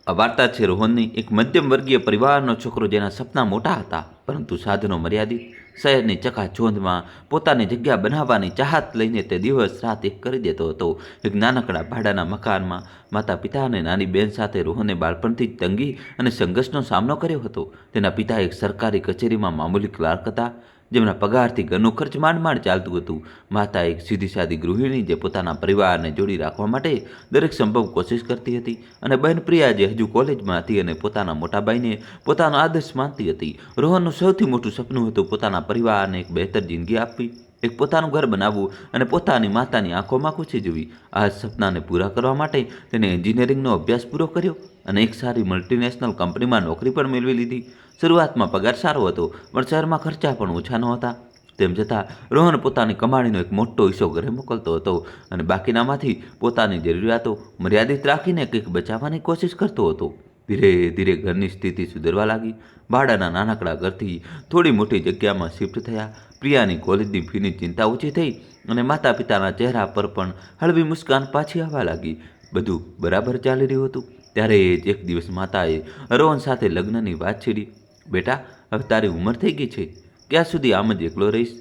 આ વાર્તા છે રોહનની. એક મધ્યમ વર્ગીય પરિવારનો છોકરો જેના સપના મોટા હતા પરંતુ સાધનો મર્યાદિત. શહેરની ચકાચોંધમાં પોતાની જગ્યા બનાવવાની ચાહત લઈને તે દિવસ રાત એક કરી દેતો હતો. એક નાનકડા ભાડાના મકાનમાં માતા પિતા અને નાની બહેન સાથે રોહને બાળપણથી જ તંગી અને સંઘર્ષનો સામનો કર્યો હતો. તેના પિતા એક સરકારી કચેરીમાં મામૂલી ક્લાર્ક હતા, જેમના પગારથી ઘરનો ખર્ચ માંડ ચાલતું હતું. માતા એક સીધી સાદી ગૃહિણી જે પોતાના પરિવારને જોડી રાખવા માટે દરેક સંભવ કોશિશ કરતી હતી, અને બહેન પ્રિયા જે હજુ કોલેજમાં હતી અને પોતાના મોટા ભાઈને પોતાનો આદર્શ માનતી હતી. રોહનનું સૌથી મોટું સપનું હતું પોતાના પરિવારને એક બહેતર જિંદગી આપવી, એક પોતાનું ઘર બનાવવું અને પોતાની માતાની આંખોમાં ખુશી જોવી. આ સપનાને પૂરા કરવા માટે તેને એન્જિનિયરિંગનો અભ્યાસ પૂરો કર્યો અને એક સારી મલ્ટીનેશનલ કંપનીમાં નોકરી પણ મેળવી લીધી. શરૂઆતમાં પગાર સારો હતો, પણ શહેરમાં ખર્ચા પણ ઓછા નહોતા. તેમ છતાં રોહન પોતાની કમાણીનો એક મોટો હિસ્સો ઘરે મોકલતો હતો અને બાકીનામાંથી પોતાની જરૂરિયાતો મર્યાદિત રાખીને કંઈક બચાવવાની કોશિશ કરતો હતો. ધીરે ધીરે ઘરની સ્થિતિ સુધરવા લાગી. ભાડાના નાનકડા ઘરથી થોડી મોટી જગ્યામાં શિફ્ટ થયા. પ્રિયાની કોલેજની ફીની ચિંતા ઓછી થઈ અને માતા પિતાના ચહેરા પર પણ હળવી મુસ્કાન પાછી આવવા લાગી. બધું બરાબર ચાલી રહ્યું હતું ત્યારે જ એક દિવસ માતાએ રોહન સાથે લગ્નની વાત છેડી. બેટા, હવે તારી ઉંમર થઈ ગઈ છે, ક્યાં સુધી આમ જ એકલો રહીશ?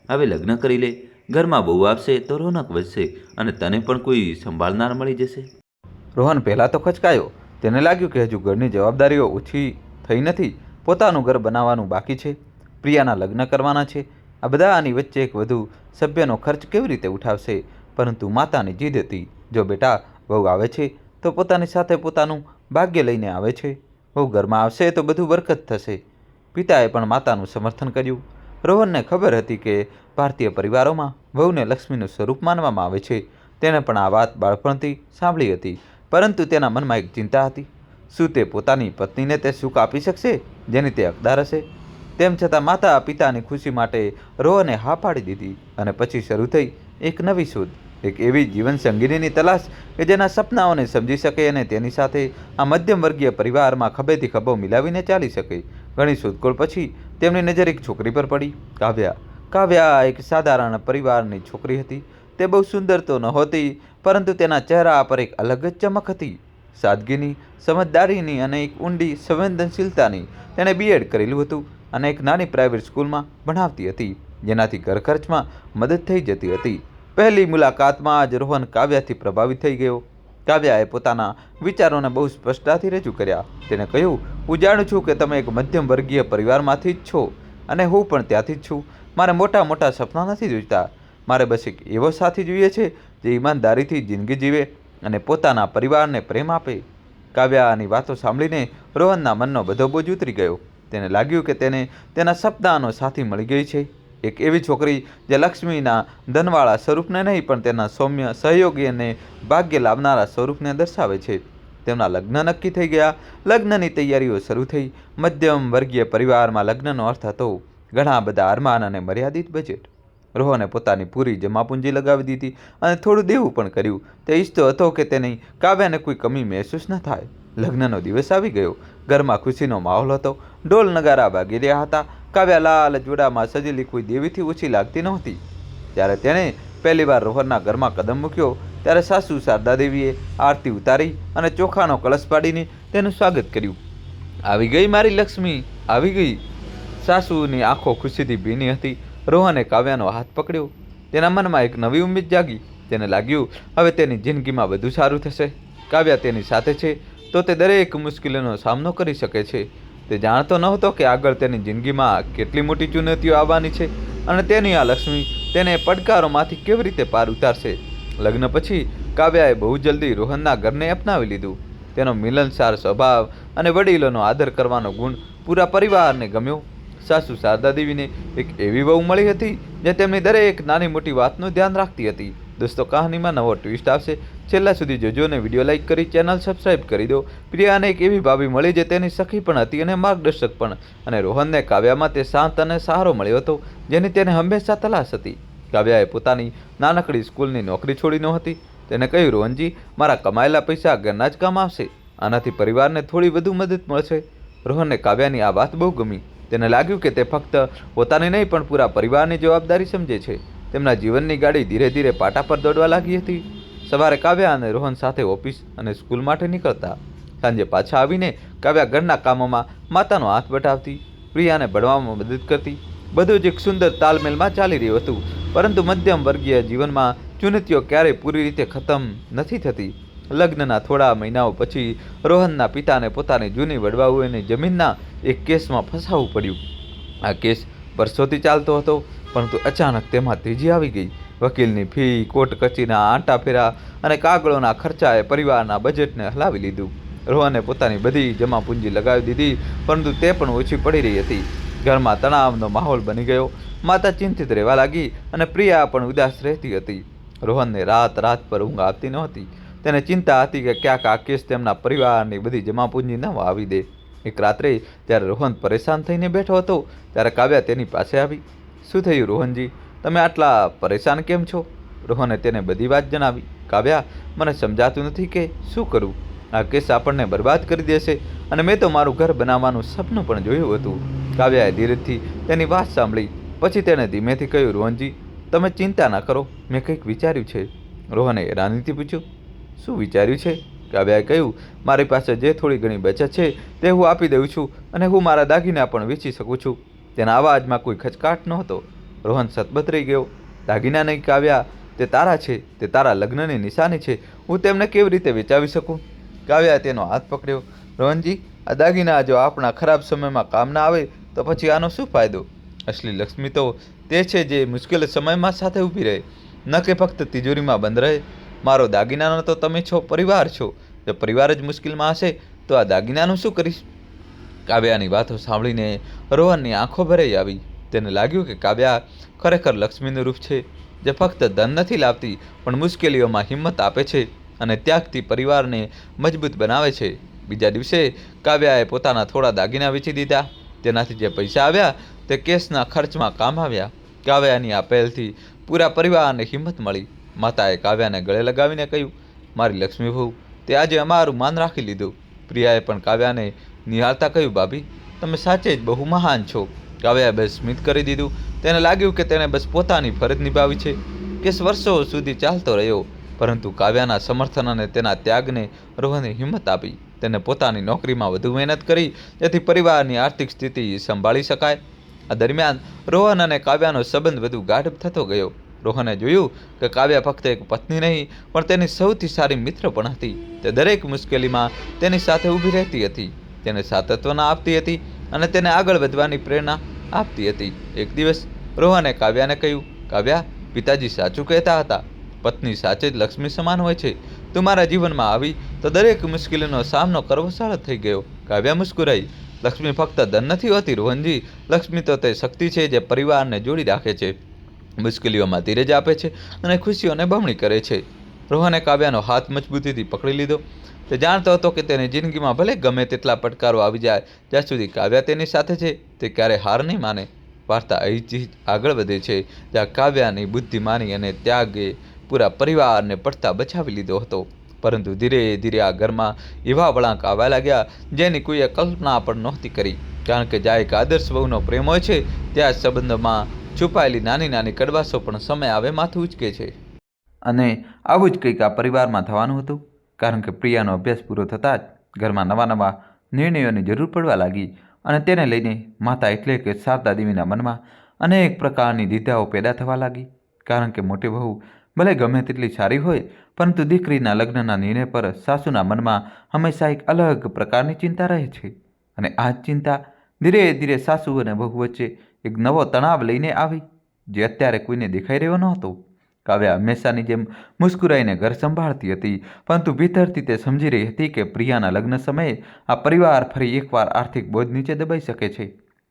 હવે લગ્ન કરી લે. ઘરમાં બહુ આવશે તો રોનક વધશે અને તને પણ કોઈ સંભાળનાર મળી જશે. રોહન પહેલાં તો ખચકાયો. તેને લાગ્યું કે હજુ ઘરની જવાબદારીઓ ઓછી થઈ નથી, પોતાનું ઘર બનાવવાનું બાકી છે, પ્રિયાના લગ્ન કરવાના છે. આ બધાની વચ્ચે એક વધુ સભ્યનો ખર્ચ કેવી રીતે ઉઠાવશે? પરંતુ માતાની જીદ હતી, જો બેટા વહુ આવે છે તો પોતાની સાથે પોતાનું ભાગ્ય લઈને આવે છે. વહુ ઘરમાં આવશે તો બધું બરકત થશે. પિતાએ પણ માતાનું સમર્થન કર્યું. રોહનને ખબર હતી કે ભારતીય પરિવારોમાં વહુને લક્ષ્મીનું સ્વરૂપ માનવામાં આવે છે. તેણે પણ આ વાત બાળપણથી સાંભળી હતી, પરંતુ તેના મનમાં એક ચિંતા હતી. શું તે પોતાની પત્નીને તે સુખ આપી શકશે જેની તે હકદાર હશે? તેમ છતાં માતા પિતાની ખુશી માટે રોહને હા પાડી દીધી અને પછી શરૂ થઈ એક નવી શોધ, એક એવી જીવન સંગીનીની તલાશ કે જેના સપનાઓને સમજી શકે અને તેની સાથે આ મધ્યમ વર્ગીય પરિવારમાં ખભેથી ખભો મિલાવીને ચાલી શકે. ઘણી શોધખોળ પછી તેમની નજર એક છોકરી પર પડી, કાવ્યા. કાવ્યા એક સાધારણ પરિવારની છોકરી હતી. તે બહુ સુંદર તો નહોતી, પરંતુ તેના ચહેરા પર એક અલગ જ ચમક હતી, સાદગીની, સમજદારીની અને એક ઊંડી સંવેદનશીલતાની. તેણે બીએડ કરેલું હતું અને એક નાની પ્રાઇવેટ સ્કૂલમાં ભણાવતી હતી, જેનાથી ઘર ખર્ચમાં મદદ થઈ જતી હતી. પહેલી મુલાકાતમાં જ રોહન કાવ્યાથી પ્રભાવિત થઈ ગયો. કાવ્યાએ પોતાના વિચારોને બહુ સ્પષ્ટતાથી રજૂ કર્યા. તેણે કહ્યું, હું જાણું છું કે તમે એક મધ્યમ વર્ગીય પરિવારમાંથી જ છો અને હું પણ ત્યાંથી જ છું. મારે મોટા મોટા સપના નથી જોઈતા. મારે બસ એક એવો સાથી જોઈએ છે જે ઈમાનદારીથી જિંદગી જીવે અને પોતાના પરિવારને પ્રેમ આપે. કાવ્યાની વાતો સાંભળીને રોહનના મનનો બધો બોજ ઉતરી ગયો. તેને લાગ્યું કે તેને તેના સપનાનો સાથી મળી ગઈ છે, એક એવી છોકરી જે લક્ષ્મીના ધનવાળા સ્વરૂપને નહીં પણ તેના સૌમ્ય, સહયોગી અને ભાગ્ય લાવનારા સ્વરૂપને દર્શાવે છે. તેમના લગ્ન નક્કી થઈ ગયા. લગ્નની તૈયારીઓ શરૂ થઈ. મધ્યમ વર્ગીય પરિવારમાં લગ્નનો અર્થ હતો ઘણા બધા અરમાન અને મર્યાદિત બજેટ. રોહને પોતાની પૂરી જમાપૂંજી લગાવી દીધી અને થોડું દેવું પણ કર્યું. તે ઈચ્છતો હતો કે તેની કાવ્યાને કોઈ કમી મહેસૂસ ન થાય. લગ્નનો દિવસ આવી ગયો. ઘરમાં ખુશીનો માહોલ હતો. ઢોલ નગારા વાગી રહ્યા હતા. કાવ્યા લાલ જોડામાં સજેલી કોઈ દેવીથી ઓછી લાગતી નહોતી. જ્યારે તેણે પહેલીવાર રોહનના ઘરમાં કદમ મૂક્યો ત્યારે સાસુ શારદા દેવીએ આરતી ઉતારી અને ચોખાનો કળશ પાડીને તેનું સ્વાગત કર્યું. આવી ગઈ મારી લક્ષ્મી, આવી ગઈ. સાસુની આંખો ખુશીથી ભીની હતી. રોહને કાવ્યાનો હાથ પકડ્યો. તેના મનમાં એક નવી ઉમ્મીદ જાગી. તેને લાગ્યું હવે તેની જિંદગીમાં બધું સારું થશે. કાવ્યા તેની સાથે છે તો તે દરેક મુશ્કેલીનો સામનો કરી શકે છે. તે જાણતો નહોતો કે આગળ તેની જિંદગીમાં કેટલી મોટી ચુનૌતીઓ આવવાની છે અને તેની આ લક્ષ્મી તેને પડકારોમાંથી કેવી રીતે પાર ઉતારશે. લગ્ન પછી કાવ્યાએ બહુ જલ્દી રોહનના ઘરને અપનાવી લીધું. તેનો મિલનસાર સ્વભાવ અને વડીલોનો આદર કરવાનો ગુણ પૂરા પરિવારને ગમ્યો. સાસુ શારદા દેવીને એક એવી વહુ મળી હતી જે તેમની દરેક નાની મોટી વાતનું ધ્યાન રાખતી હતી. દોસ્તો, કહાનીમાં નવો ટ્વિસ્ટ આવશે. છેલ્લા સુધી જોજો અને વિડીયો લાઇક કરી ચેનલ સબસ્ક્રાઈબ કરી દો. પ્રિયાને એક એવી ભાભી મળી જે તેની સખી પણ હતી અને માર્ગદર્શક પણ. અને રોહનને કાવ્યામાં તે શાંત અને સહારો મળ્યો હતો જેની તેને હંમેશા તલાશ હતી. કાવ્યાએ પોતાની નાનકડી સ્કૂલની નોકરી છોડી નહોતી. તેને કહ્યું, રોહનજી, મારા કમાયેલા પૈસા ઘરના જ કામ આવશે. આનાથી પરિવારને થોડી વધુ મદદ મળશે. રોહનને કાવ્યાની આ વાત બહુ ગમી. તેને લાગ્યું કે તે ફક્ત પોતાની નહીં પણ પૂરા પરિવારની જવાબદારી સમજે છે. તેમના જીવનની ગાડી ધીરે ધીરે પાટા પર દોડવા લાગી હતી. સવારે કાવ્યા અને રોહન સાથે ઓફિસ અને સ્કૂલ માટે નીકળતા. સાંજે પાછા આવીને કાવ્યા ઘરના કામોમાં માતાનો હાથ બટાવતી, પ્રિયાને ભણવામાં મદદ કરતી. બધું જ એક સુંદર તાલમેલમાં ચાલી રહ્યું હતું. પરંતુ મધ્યમ વર્ગીય જીવનમાં ચુનૌતીઓ ક્યારેય પૂરી રીતે ખતમ નથી થતી. લગ્નના થોડા મહિનાઓ પછી રોહનના પિતાને પોતાની જૂની વડવાઓની જમીનના એક કેસમાં ફસાવવું પડ્યું. આ કેસ વર્ષોથી ચાલતો હતો, પરંતુ અચાનક તેમાં તેજી આવી ગઈ. વકીલની ફી, કોર્ટ કચેરીના આંટા ફેરા અને કાગળોના ખર્ચાએ પરિવારના બજેટને હલાવી લીધું. રોહને પોતાની બધી જમા પૂંજી લગાવી દીધી, પરંતુ તે પણ ઓછી પડી રહી હતી. ઘરમાં તણાવનો માહોલ બની ગયો. માતા ચિંતિત રહેવા લાગી અને પ્રિયા પણ ઉદાસ રહેતી હતી. રોહનને રાત પર ઊંઘ આવતી નહોતી. તેને ચિંતા હતી કે ક્યાંક આ કેસ તેમના પરિવારની બધી જમાપૂંજી ન વાવી દે. એક રાત્રે જ્યારે રોહન પરેશાન થઈને બેઠો હતો, ત્યારે કાવ્યા તેની પાસે આવી. શું થયું રોહનજી, તમે આટલા પરેશાન કેમ છો? રોહને તેને બધી વાત જણાવી. કાવ્યા, મને સમજાતું નથી કે શું કરું. આ કેસ આપણને બરબાદ કરી દેશે અને મેં તો મારું ઘર બનાવવાનું સપનું પણ જોયું હતું. કાવ્યાએ ધીરેજથી તેની વાત સાંભળી. પછી તેણે ધીમેથી કહ્યું, રોહનજી, તમે ચિંતા ના કરો, મેં કંઈક વિચાર્યું છે. રોહને હેરાનીથી પૂછ્યું, શું વિચાર્યું છે? કાવ્યાએ કહ્યું, મારી પાસે જે થોડી ઘણી બચત છે તે હું આપી દઉં છું અને હું મારા દાગીના પણ વેચી શકું છું. તેના અવાજમાં કોઈ ખચકાટ નહોતો. રોહન સતબત રહી ગયો. દાગીના નહીં કાવ્યા, તે તારા છે, તે તારા લગ્નની નિશાની છે. હું તેમને કેવી રીતે વેચાવી શકું? કાવ્યાએ તેનો હાથ પકડ્યો. રોહનજી, આ દાગીના જો આપણા ખરાબ સમયમાં કામ ના આવે તો પછી આનો શું ફાયદો? અસલી લક્ષ્મી તો તે છે જે મુશ્કેલ સમયમાં સાથે ઊભી રહે, ન કે ફક્ત તિજોરીમાં બંધ રહે. મારો દાગીનાનો તો તમે છો, પરિવાર છો. જો પરિવાર જ મુશ્કેલમાં હશે તો આ દાગીનાનું શું કરીશ? કાવ્યાની વાતો સાંભળીને રોહનની આંખો ભરાઈ આવી. તેને લાગ્યું કે કાવ્યા ખરેખર લક્ષ્મીનું રૂપ છે, જે ફક્ત ધન નથી લાવતી, પણ મુશ્કેલીઓમાં હિંમત આપે છે અને ત્યાગથી પરિવારને મજબૂત બનાવે છે. બીજા દિવસે કાવ્યાએ પોતાના થોડા દાગીના વેચી દીધા. તેનાથી જે પૈસા આવ્યા તે કેસના ખર્ચમાં કામ આવ્યા. કાવ્યાની આ પહેલથી પૂરા પરિવારને હિંમત મળી. માતાએ કાવ્યાને ગળે લગાવીને કહ્યું, મારી લક્ષ્મી બહુ, તે આજે અમારું માન રાખી લીધું. પ્રિયાએ પણ કાવ્યાને નિહાળતા કહ્યું, ભાભી, તમે સાચે જ બહુ મહાન છો. કાવ્યાએ બસ સ્મિત કરી દીધું. તેને લાગ્યું કે તેણે બસ પોતાની ફરજ નિભાવી છે. કેસ વર્ષો સુધી ચાલતો રહ્યો, પરંતુ કાવ્યાના સમર્થન અને તેના ત્યાગને રોહને હિંમત આપી. તેને પોતાની નોકરીમાં વધુ મહેનત કરી, જેથી પરિવારની આર્થિક સ્થિતિ સંભાળી શકાય. આ દરમિયાન રોહન અને કાવ્યાનો સંબંધ વધુ ગાઢ થતો ગયો. રોહને જોયું કે કાવ્યા ફક્ત એક પત્ની નહીં, પણ તેની સૌથી સારી મિત્ર પણ હતી. તે દરેક મુશ્કેલીમાં તેની સાથે ઊભી રહેતી હતી, તેને સાંત્વના આપતી હતી અને તેને આગળ વધવાની પ્રેરણા આપતી હતી. એક દિવસ રોહને કાવ્યાને કહ્યું, કાવ્યા, પિતાજી સાચું કહેતા હતા, પત્ની સાચે જ લક્ષ્મી સમાન હોય છે. તું મારા જીવનમાં આવી તો દરેક મુશ્કેલીનો સામનો કરવો સરળ થઈ ગયો. કાવ્યા મુસ્કુરાઈ. લક્ષ્મી ફક્ત ધન નથી હોતી રોહનજી, લક્ષ્મી તો તે શક્તિ છે જે પરિવારને જોડી રાખે છે, મુશ્કેલીઓમાં ધીરજ આપે છે અને ખુશીઓને બમણી કરે છે. રોહને કાવ્યાનો હાથ મજબૂતીથી પકડી લીધો. તે જાણતો હતો કે તેની જિંદગીમાં ભલે ગમે તેટલા પડકારો આવી જાય, જ્યાં સુધી કાવ્યા તેની સાથે છે તે ક્યારેય હાર નહીં માને. વાર્તા અહીંથી જ આગળ વધે છે, જ્યાં કાવ્યાની બુદ્ધિમાની અને ત્યાગે પૂરા પરિવારને પડતા બચાવી લીધો હતો. પરંતુ ધીરે ધીરે આ ઘરમાં એવા વળાંક આવવા લાગ્યા જેની કોઈએ કલ્પના પણ નહોતી કરી. કારણ કે જ્યાં એક આદર્શ વહુનો પ્રેમ હોય છે, ત્યાં સંબંધોમાં છુપાયેલી નાની નાની કડવાશો પણ સમય આવે માથું ઉચકે છે. અને આવું જ કંઈક આ પરિવારમાં થવાનું હતું. કારણ કે પ્રિયાનો અભ્યાસ પૂરો થતાં જ ઘરમાં નવા નિર્ણયોની જરૂર પડવા લાગી અને તેને લઈને માતા એટલે કે શારદા દેવીના મનમાં અનેક પ્રકારની દ્વિધાઓ પેદા થવા લાગી. કારણ કે મોટી વહુ ભલે ગમે તેટલી સારી હોય, પરંતુ દીકરીના લગ્નના નિર્ણય પર સાસુના મનમાં હંમેશા એક અલગ પ્રકારની ચિંતા રહે છે. અને આ જ ચિંતા ધીરે ધીરે સાસુ અને વહુ વચ્ચે એક નવો તણાવ લઈને આવી, જે અત્યારે કોઈને દેખાઈ રહ્યો નહોતો. કાવ્યા હંમેશાની જેમ મુસ્કુરાઈને ઘર સંભાળતી હતી, પરંતુ ભીતરથી તે સમજી રહી હતી કે પ્રિયાના લગ્ન સમયે આ પરિવાર ફરી એકવાર આર્થિક બોજ નીચે દબાઈ શકે છે.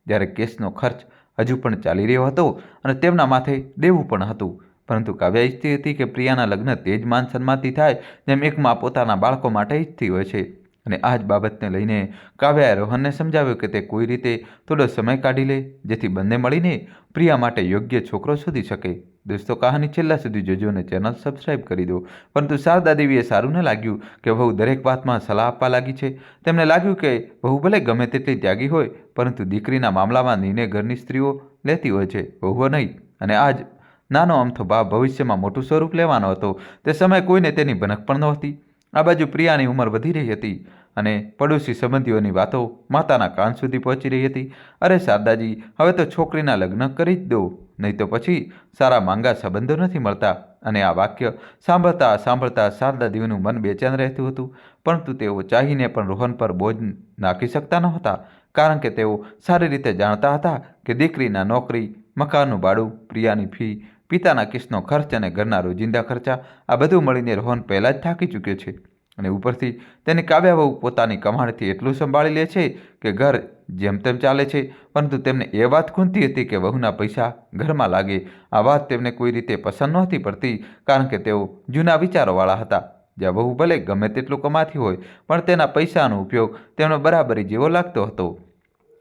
જ્યારે કેસનો ખર્ચ હજુ પણ ચાલી રહ્યો હતો અને તેમના માથે દેવું પણ હતું, પરંતુ કાવ્યા ઈચ્છતી હતી કે પ્રિયાના લગ્ન તે જ માન સન્માનથી થાય જેમ એક મા પોતાના બાળકો માટે ઈચ્છતી હોય છે. અને આ જ બાબતને લઈને કાવ્યાએ રોહનને સમજાવ્યું કે તે કોઈ રીતે થોડો સમય કાઢી લે, જેથી બંને મળીને પ્રિયા માટે યોગ્ય છોકરો શોધી શકે. દોસ્તો, કહાની છેલ્લા સુધી જોજો અને ચેનલ સબસ્ક્રાઈબ કરી દો. પરંતુ શારદા દેવીએ સારું ન લાગ્યું કે વહુ દરેક વાતમાં સલાહ આપવા લાગી છે. તેમને લાગ્યું કે વહુ ભલે ગમે તેટલી ત્યાગી હોય, પરંતુ દીકરીના મામલામાં નિર્ણય ઘરની સ્ત્રીઓ લેતી હોય છે, વહુઓ નહીં. અને આ જ નાનો અમથો ભાવ ભવિષ્યમાં મોટું સ્વરૂપ લેવાનો હતો. તે સમયે કોઈને તેની ભનક પણ નહોતી. આ બાજુ પ્રિયાની ઉંમર વધી રહી હતી અને પડોશી સંબંધીઓની વાતો માતાના કાન સુધી પહોંચી રહી હતી. અરે શારદાજી, હવે તો છોકરીના લગ્ન કરી જ દો, નહીં તો પછી સારા માંગા સંબંધો નથી મળતા. અને આ વાક્ય સાંભળતા સાંભળતા શારદા દેવીનું મન બેચેન રહેતું હતું. પરંતુ તેઓ ચાહીને પણ રોહન પર બોજ નાખી શકતા નહોતા, કારણ કે તેઓ સારી રીતે જાણતા હતા કે દીકરીના નોકરી, મકાનનું ભાડું, પ્રિયાની ફી, પિતાના કેસનો ખર્ચ અને ઘરના રોજિંદા ખર્ચા, આ બધું મળીને રોહન પહેલાં જ થાકી ચૂક્યો છે. અને ઉપરથી તેની કાવ્યા વહુ પોતાની કમાણીથી એટલું સંભાળી લે છે કે ઘર જેમ તેમ ચાલે છે. પરંતુ તેમને એ વાત ખૂંદતી હતી કે વહુના પૈસા ઘરમાં લાગે. આ વાત તેમને કોઈ રીતે પસંદ નહોતી પડતી, કારણ કે તેઓ જૂના વિચારોવાળા હતા, જ્યાં વહુ ભલે ગમે તેટલું કમાતી હોય પણ તેના પૈસાનો ઉપયોગ તેમને બરાબરી જેવો લાગતો હતો.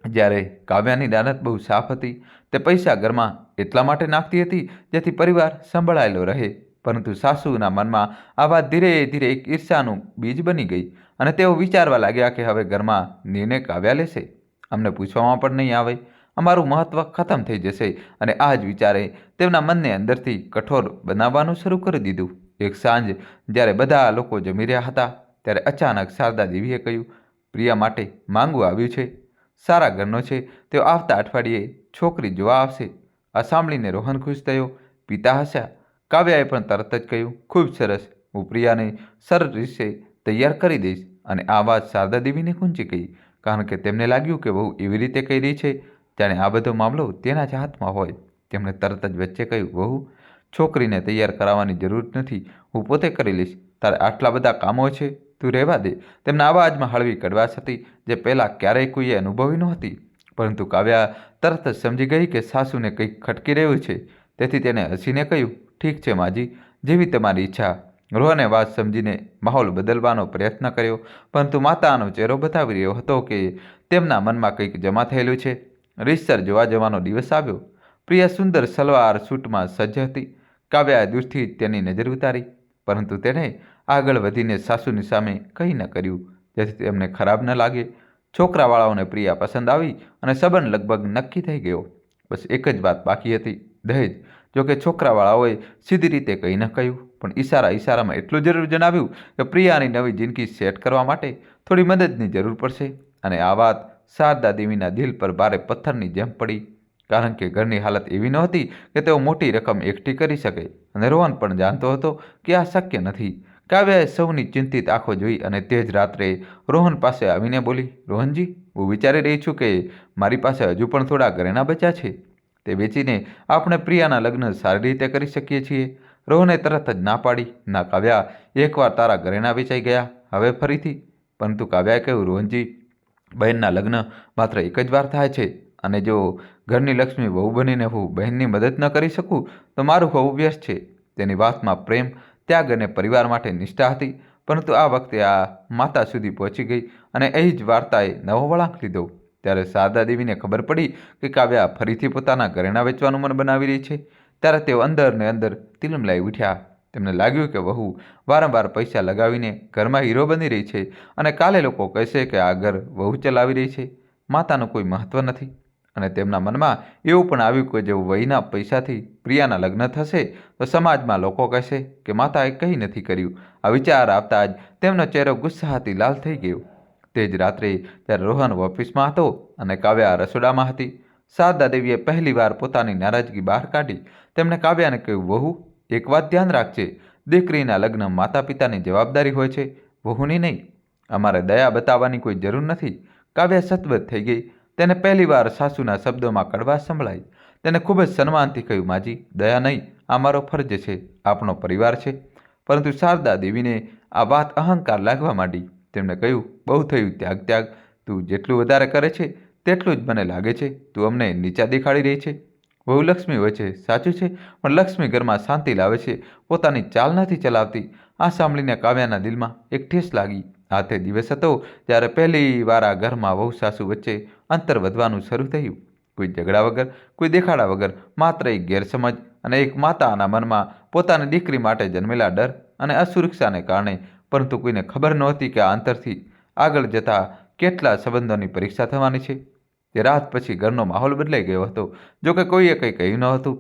જ્યારે કાવ્યાની દાનત બહુ સાફ હતી. તે પૈસા ઘરમાં એટલા માટે નાખતી હતી જેથી પરિવાર સંભળાયેલો રહે. પરંતુ સાસુના મનમાં આ વાત ધીરે ધીરે એક ઈર્ષાનું બીજ બની ગઈ અને તેઓ વિચારવા લાગ્યા કે હવે ઘરમાં નિર્ણય કાવ્યા લેશે, અમને પૂછવામાં પણ નહીં આવે, અમારું મહત્ત્વ ખતમ થઈ જશે. અને આ જ વિચારે તેમના મનને અંદરથી કઠોર બનાવવાનું શરૂ કરી દીધું. એક સાંજ જ્યારે બધા લોકો જમી રહ્યા હતા ત્યારે અચાનક શારદા દેવીએ કહ્યું, પ્રિયા માટે માંગવું આવ્યું છે, સારા ઘરનો છે, તેઓ આવતા અઠવાડિયે છોકરી જોવા આવશે. આ સાંભળીને રોહન ખુશ થયો. પિતા હસ્યા. કાવ્યાએ પણ તરત જ કહ્યું, ખૂબ સરસ, હું પ્રિયાને સરળ રીતે તૈયાર કરી દઈશ. અને આ વાત શારદા દેવીને ખૂંચી ગઈ, કારણ કે તેમને લાગ્યું કે બહુ એવી રીતે કહી રહી છે જાણે આ બધો મામલો તેના જ હાથમાં હોય. તેમણે તરત જ વચ્ચે કહ્યું, વહુ, છોકરીને તૈયાર કરાવવાની જરૂર નથી, હું પોતે કરી લઈશ, તારે આટલા બધા કામો છે, તું રહેવા દે. તેમના અવાજમાં હળવી કડવાશ હતી જે પહેલાં ક્યારેય કોઈએ અનુભવી નહોતી. પરંતુ કાવ્યા તરત જ સમજી ગઈ કે સાસુને કંઈક ખટકી રહ્યું છે. તેથી તેણે હસીને કહ્યું, ઠીક છે માજી, જેવી તમારી ઈચ્છા. રોહને વાત સમજીને માહોલ બદલવાનો પ્રયત્ન કર્યો, પરંતુ માતાનો ચહેરો બતાવી રહ્યો હતો કે તેમના મનમાં કંઈક જમા થયેલું છે. રીતસર જોવા જવાનો દિવસ આવ્યો. પ્રિયા સુંદર સલવાર સૂટમાં સજ્જ હતી. કાવ્યાએ દૂરથી જ તેની નજર ઉતારી, પરંતુ તેણે આગળ વધીને સાસુની સામે કંઈ ન કર્યું જેથી તેમને ખરાબ ન લાગે. છોકરાવાળાઓને પ્રિયા પસંદ આવી અને સંબંધ લગભગ નક્કી થઈ ગયો. બસ એક જ વાત બાકી હતી, દહેજ. જોકે છોકરાવાળાઓએ સીધી રીતે કંઈ ન કહ્યું, પણ ઈશારામાં એટલું જરૂર જણાવ્યું કે પ્રિયાની નવી જિંદગી સેટ કરવા માટે થોડી મદદની જરૂર પડશે. અને આ વાત શારદા દેવીના દિલ પર ભારે પથ્થરની જેમ પડી, કારણ કે ઘરની હાલત એવી નહોતી કે તેઓ મોટી રકમ એકઠી કરી શકે. અને રોહન પણ જાણતો હતો કે આ શક્ય નથી. કાવ્યાએ સૌની ચિંતિત આંખો જોઈ અને તે જ રાત્રે રોહન પાસે આવીને બોલી, રોહનજી, હું વિચારી રહી છું કે મારી પાસે હજુ પણ થોડા ઘરેણાં બચ્યા છે, તે વેચીને આપણે પ્રિયાના લગ્ન સારી રીતે કરી શકીએ છીએ. રોહને તરત જ ના પાડી, ના કાવ્યા, એકવાર તારા ઘરેણાં વેચાઈ ગયા, હવે ફરીથી? પરંતુ કાવ્યાએ કહ્યું, રોહનજી, બહેનના લગ્ન માત્ર એક જ વાર થાય છે, અને જો ઘરની લક્ષ્મી વહુ બનીને હું બહેનની મદદ ન કરી શકું તો મારું હોવું વ્યર્થ છે. તેની વાતમાં પ્રેમ, ત્યાગ અને પરિવાર માટે નિષ્ઠા હતી. પરંતુ આ વખતે આ માતા સુધી પહોંચી ગઈ અને અહીં જ વાર્તાએ નવો વળાંક લીધો. ત્યારે શારદા દેવીને ખબર પડી કે કાવ્યા ફરીથી પોતાના ઘરેણાં વેચવાનું મન બનાવી રહી છે. ત્યારે તેઓ અંદર ને અંદર તિલમલાઈ ઉઠ્યા. તેમને લાગ્યું કે વહુ વારંવાર પૈસા લગાવીને ઘરમાં હીરો બની રહી છે અને કાલે લોકો કહેશે કે આ ઘર વહુ ચલાવી રહી છે, માતાનું કોઈ મહત્ત્વ નથી. અને તેમના મનમાં એવું પણ આવ્યું કે જો વહીના પૈસાથી પ્રિયાના લગ્ન થશે તો સમાજમાં લોકો કહેશે કે માતાએ કંઈ નથી કર્યું. આ વિચાર આવતા જ તેમનો ચહેરો ગુસ્સાથી લાલ થઈ ગયો. તે જ રાત્રે જ્યારે રોહન ઓફિસમાં હતો અને કાવ્યા રસોડામાં હતી, શારદા દેવીએ પહેલીવાર પોતાની નારાજગી બહાર કાઢી. તેમણે કાવ્યાને કહ્યું, વહુ, એક વાત ધ્યાન રાખજે, દીકરીના લગ્ન માતા પિતાની જવાબદારી હોય છે, વહુની નહીં. અમારે દયા બતાવવાની કોઈ જરૂર નથી. કાવ્યા સતબત થઈ ગઈ. તેને પહેલીવાર સાસુના શબ્દોમાં કડવાશ સંભળાઈ. તેને ખૂબ જ સન્માનથી કહ્યું, માજી, દયા નહીં, આ મારો ફરજ છે, આપણો પરિવાર છે. પરંતુ શારદા દેવીને આ વાત અહંકાર લાગવા માંડી. તેમણે કહ્યું, બહુ થયું ત્યાગ ત્યાગ, તું જેટલું વધારે કરે છે તેટલું જ મને લાગે છે તું અમને નીચા દેખાડી રહી છે. વહુ લક્ષ્મી હોય છે, સાચું છે, પણ લક્ષ્મી ઘરમાં શાંતિ લાવે છે, પોતાની ચાલ નથી ચલાવતી. આ સાંભળીને કાવ્યાના દિલમાં એક ઠેસ લાગી. આ તે દિવસ હતો જ્યારે પહેલી વાર આ ઘરમાં વહુ સાસુ વચ્ચે અંતર વધવાનું શરૂ થયું. કોઈ ઝઘડા વગર, કોઈ દેખાડા વગર, માત્ર એક ગેરસમજ અને એક માતાના મનમાં પોતાની દીકરી માટે જન્મેલા ડર અને અસુરક્ષાને કારણે. પરંતુ કોઈને ખબર નહોતી કે આ અંતરથી આગળ જતા કેટલા સંબંધોની પરીક્ષા થવાની છે. તે રાત પછી ઘરનો માહોલ બદલાઈ ગયો હતો. જોકે કોઈએ કંઈ કહ્યું ન હતું,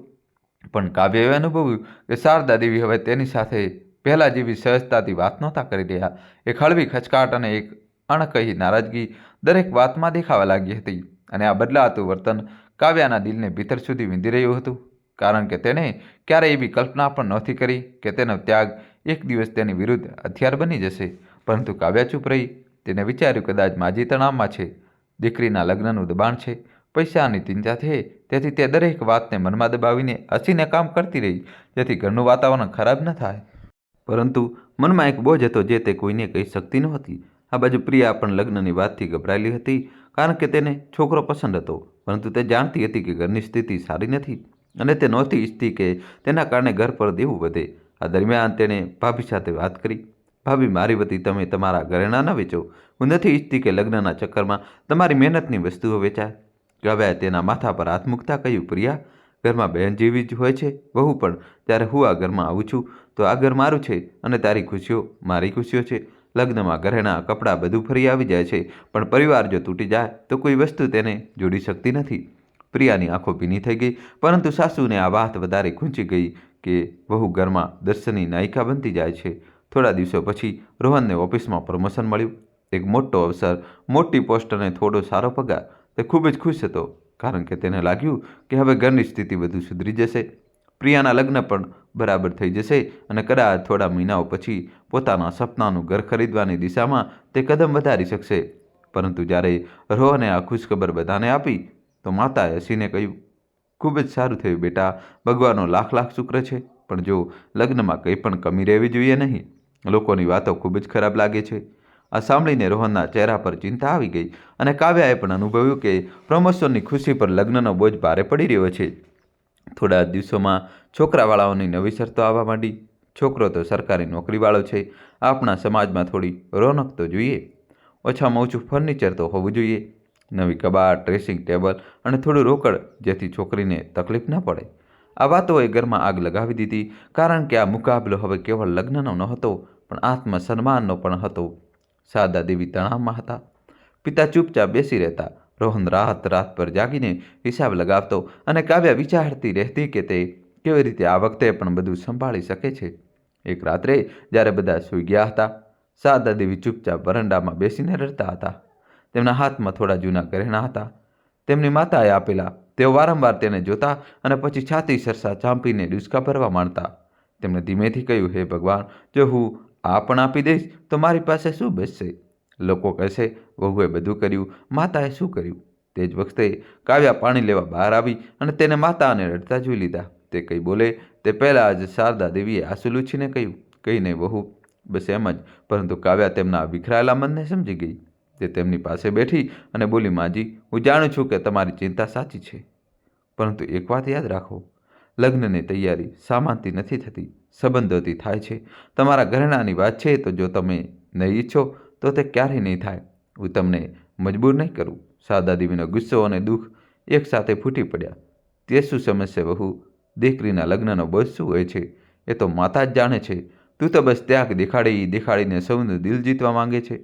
પણ કાવ્યએ અનુભવ્યું કે શારદા દેવી હવે તેની સાથે પહેલાં જેવી સહજતાથી વાત નહોતા કરી રહ્યા. એક હળવી ખચકાટ અને એક અણ કહી નારાજગી દરેક વાતમાં દેખાવા લાગી હતી અને આ બદલાતું વર્તન કાવ્યાના દિલને ભીતર સુધી વીંધી રહ્યું હતું, કારણ કે તેણે ક્યારેય એવી કલ્પના પણ નહોતી કરી કે તેનો ત્યાગ એક દિવસ તેની વિરુદ્ધ હથિયાર બની જશે. પરંતુ કાવ્યા ચૂપ રહી. તેને વિચાર્યું, કદાચ માજી તણાવમાં છે, દીકરીના લગ્નનું દબાણ છે, પૈસાની ચિંતા છે, તેથી તે દરેક વાતને મનમાં દબાવીને હસીને કામ કરતી રહી, જેથી ઘરનું વાતાવરણ ખરાબ ન થાય. પરંતુ મનમાં એક બોજ હતો જે તે કોઈને કહી શકતી નહોતી. આ બાજુ પ્રિયા પણ લગ્નની વાતથી ગભરાયેલી હતી, કારણ કે તેને છોકરો પસંદ હતો, પરંતુ તે જાણતી હતી કે ઘરની સ્થિતિ સારી નથી અને તે નહોતી ઈચ્છતી કે તેના કારણે ઘર પર દેવું વધે. આ દરમિયાન તેણે ભાભી સાથે વાત કરી. ભાભી, મારી વતી તમે તમારા ઘરેણાં ન વેચો. હું નથી ઈચ્છતી કે લગ્નના ચક્કરમાં તમારી મહેનતની વસ્તુઓ વેચાય. કાવ્યાએ તેના માથા પર હાથ મૂકતા કહ્યું, પ્રિયા, ઘરમાં બહેન જેવી જ હોય છે વહુ પણ. ત્યારે હું આ ઘરમાં આવું છું તો આ ઘર મારું છે અને તારી ખુશીઓ મારી ખુશીઓ છે. લગ્નમાં ઘરેણાં, કપડાં બધું ફરી આવી જાય છે, પણ પરિવાર જો તૂટી જાય તો કોઈ વસ્તુ તેને જોડી શકતી નથી. પ્રિયાની આંખો ભીની થઈ ગઈ, પરંતુ સાસુને આ વાત વધારે ખૂંચી ગઈ કે વહુ ઘરમાં દર્શનની નાયિકા બનતી જાય છે. થોડા દિવસો પછી રોહનને ઓફિસમાં પ્રમોશન મળ્યું. એક મોટો અવસર, મોટી પોસ્ટ અને થોડો સારો પગાર. તે ખૂબ જ ખુશ હતો, કારણ કે તેને લાગ્યું કે હવે ઘરની સ્થિતિ વધુ સુધરી જશે. પ્રિયાના લગ્ન પણ બરાબર થઈ જશે અને કદાચ થોડા મહિનાઓ પછી પોતાના સપનાનું ઘર ખરીદવાની દિશામાં તે કદમ વધારી શકશે. પરંતુ જ્યારે રોહને આ ખુશખબર બધાને આપી તો માતાએ હસીને કહ્યું, ખૂબ જ સારું થયું બેટા, ભગવાનનો લાખ લાખ શુક્ર છે, પણ જો લગ્નમાં કંઈ પણ કમી રહેવી જોઈએ નહીં. લોકોની વાતો ખૂબ જ ખરાબ લાગે છે. આ સાંભળીને રોહનના ચહેરા પર ચિંતા આવી ગઈ અને કાવ્યાએ પણ અનુભવ્યું કે પ્રમોશનની ખુશી પર લગ્નનો બોજ ભારે પડી રહ્યો છે. થોડા દિવસોમાં છોકરાવાળાઓની નવી શરતો આવવા માંડી. છોકરો તો સરકારી નોકરીવાળો છે, આપણા સમાજમાં થોડી રોનક તો જોઈએ, ઓછામાં ઓછું ફર્નિચર તો હોવું જોઈએ, નવી કબાટ, ડ્રેસિંગ ટેબલ અને થોડું રોકડ, જેથી છોકરીને તકલીફ ન પડે. આ વાતોએ ઘરમાં આગ લગાવી દીધી, કારણ કે આ મુકાબલો હવે કેવળ લગ્નનો ન હતો, પણ આત્મસન્માનનો પણ હતો. શારદા દેવી તણાવમાં હતા. પિતા ચૂપચાપ બેસી રહેતા. રોહન રાત રાત પર જાગીને હિસાબ લગાવતો અને કાવ્યા વિચારતી રહેતી કે તે કેવી રીતે આ વખતે પણ બધું સંભાળી શકે છે. એક રાત્રે જ્યારે બધા સૂઈ ગયા હતા, શારદા દેવી ચૂપચાપ વરંડામાં બેસીને રડતા હતા. તેમના હાથમાં થોડા જૂના ઘરેણાં હતા, તેમની માતાએ આપેલા. તેઓ વારંવાર તેને જોતા અને પછી છાતી સરસા ચાંપીને ડૂસકા ભરવા માંડતા. તેમણે ધીમેથી કહ્યું, હે ભગવાન, જો હું આ પણ આપી દઈશ તો મારી પાસે શું બચશે? લોકો કહેશે, વહુએ બધું કર્યું, માતાએ શું કર્યું? તે જ વખતે કાવ્યા પાણી લેવા બહાર આવી અને તેને માતાને રડતા જોઈ લીધા. તે કંઈ બોલે તે પહેલાં જ શારદા દેવીએ આંસુ લૂછીને કહ્યું, કંઈ નહીં વહુ, બસ એમ જ. પરંતુ કાવ્યા તેમના વિખરાયેલા મનને સમજી ગઈ. તે તેમની પાસે બેઠી અને બોલી, માજી, હું જાણું છું કે તમારી ચિંતા સાચી છે, પરંતુ એક વાત યાદ રાખો, લગ્નની તૈયારી સામાનથી નથી થતી, સંબંધોથી થાય છે. તમારા ઘરેણાની વાત છે તો જો તમે નહીં ઈચ્છો તો તે ક્યારેય નહીં થાય. હું તમને મજબૂર નહીં કરું. શારદા દેવીનો ગુસ્સો અને દુઃખ એકસાથે ફૂટી પડ્યા. તે શું સમજશે વહુ? દીકરીના લગ્નનો બોજ શું હોય છે એ તો માતા જ જાણે છે. તું તો બસ ત્યાગ દેખાડીને સૌનું દિલ જીતવા માંગે છે.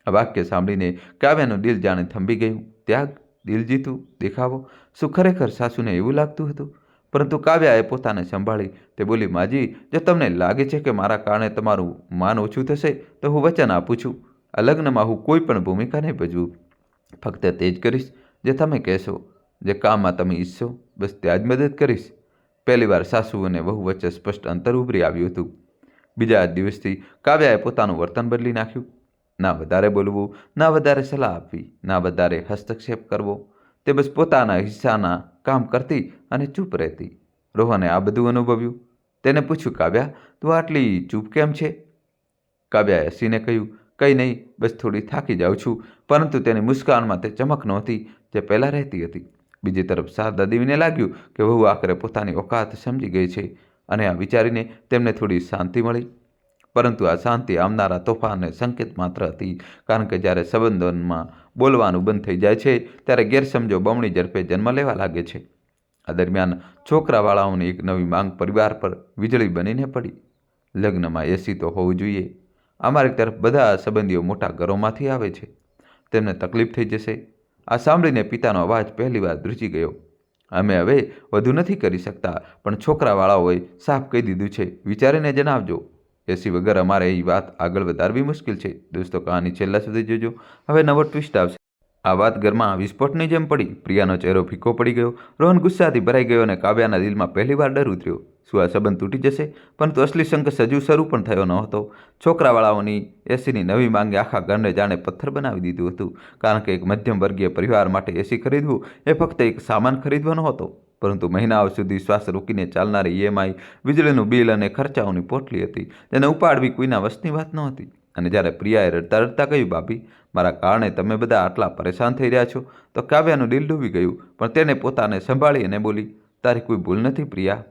આ વાક્ય સાંભળીને કાવ્યાનું દિલ જાણે થંભી ગયું. ત્યાગ, દિલ જીતવું, દેખાવો, શું ખરેખર સાસુને એવું લાગતું હતું? પરંતુ કાવ્યાએ પોતાને સંભાળી. તે બોલી, માજી, જો તમને લાગે છે કે મારા કારણે તમારું માન ઓછું થશે તો હું વચન આપું છું, આ લગ્નમાં હું કોઈ પણ ભૂમિકા નહીં ભજવું. ફક્ત તે જ કરીશ જે તમે કહેશો, જે કામમાં તમે ઈચ્છશો, બસ ત્યાં જ મદદ કરીશ. પહેલીવાર સાસુ અને વહુ વચ્ચે સ્પષ્ટ અંતર ઉભરી આવ્યું હતું. બીજા દિવસથી કાવ્યાએ પોતાનું વર્તન બદલી નાખ્યું. ના વધારે બોલવું, ના વધારે સલાહ આપવી, ના વધારે હસ્તક્ષેપ કરવો. તે બસ પોતાના હિસ્સાના કામ કરતી અને ચૂપ રહેતી. રોહને આ બધું અનુભવ્યું. તેને પૂછ્યું, કાવ્યા, તું આટલી ચૂપ કેમ છે? કાવ્યાએ હસીને કહ્યું, કંઈ નહીં, બસ થોડી થાકી જાઉં છું. પરંતુ તેની મુસ્કાનમાં તે ચમક નહોતી જે પહેલાં રહેતી હતી. બીજી તરફ શારદા દેવીને લાગ્યું કે વહુ આખરે પોતાની ઓકાત સમજી ગઈ છે અને આ વિચારીને તેમને થોડી શાંતિ મળી. પરંતુ આ શાંતિ આવનારા તોફાનને સંકેત માત્ર હતી, કારણ કે જ્યારે સંબંધોમાં બોલવાનું બંધ થઈ જાય છે ત્યારે ગેરસમજો બમણી ઝડપે જન્મ લેવા લાગે છે. આ દરમિયાન છોકરાવાળાઓની એક નવી માંગ પરિવાર પર વીજળી બનીને પડી. લગ્નમાં એસી તો હોવું જોઈએ. અમારી તરફ બધા સંબંધીઓ મોટા ઘરોમાંથી આવે છે, તેમને તકલીફ થઈ જશે. આ સાંભળીને પિતાનો અવાજ પહેલીવાર ધ્રુજી ગયો. અમે હવે વધુ નથી કરી શકતા, પણ છોકરાવાળાઓએ સાફ કહી દીધું છે, વિચારીને જણાવજો. એસી વગર અમારે એ વાત આગળ વધારવી મુશ્કેલ છે. દોસ્તો, કહાની છેલ્લા સુધી જોજો. હવે નવો ટ્વિસ્ટ આવશે. આ વાત ઘરમાં વિસ્ફોટની જેમ પડી. પ્રિયાનો ચહેરો ફીકો પડી ગયો. રોહન ગુસ્સાથી ભરાઈ ગયો અને કાવ્યાના દિલમાં પહેલીવાર ડર ઉતર્યો. શું આ સંબંધ તૂટી જશે? પરંતુ અસલી સંઘર્ષ હજુ શરૂ પણ થયો ન હતો. છોકરાવાળાઓની એસીની નવી માંગે આખા ઘરને જાણે પથ્થર બનાવી દીધું હતું. કારણ કે એક મધ્યમ વર્ગીય પરિવાર માટે એસી ખરીદવું એ ફક્ત એક સામાન ખરીદવો નહોતો, પરંતુ મહિનાઓ સુધી શ્વાસ રોકીને ચાલનારી ઈએમઆઈ, વીજળીનું બિલ અને ખર્ચાઓની પોટલી હતી, જેને ઉપાડવી કોઈના વશની વાત નહોતી. અને જ્યારે પ્રિયાએ રડતા રડતા કહ્યું, ભાભી, મારા કારણે તમે બધા આટલા પરેશાન થઈ રહ્યા છો, તો કાવ્યાનું દિલ ડૂબી ગયું. પણ તેને પોતાને સંભાળી અને બોલી, તારી કોઈ ભૂલ નથી પ્રિયા.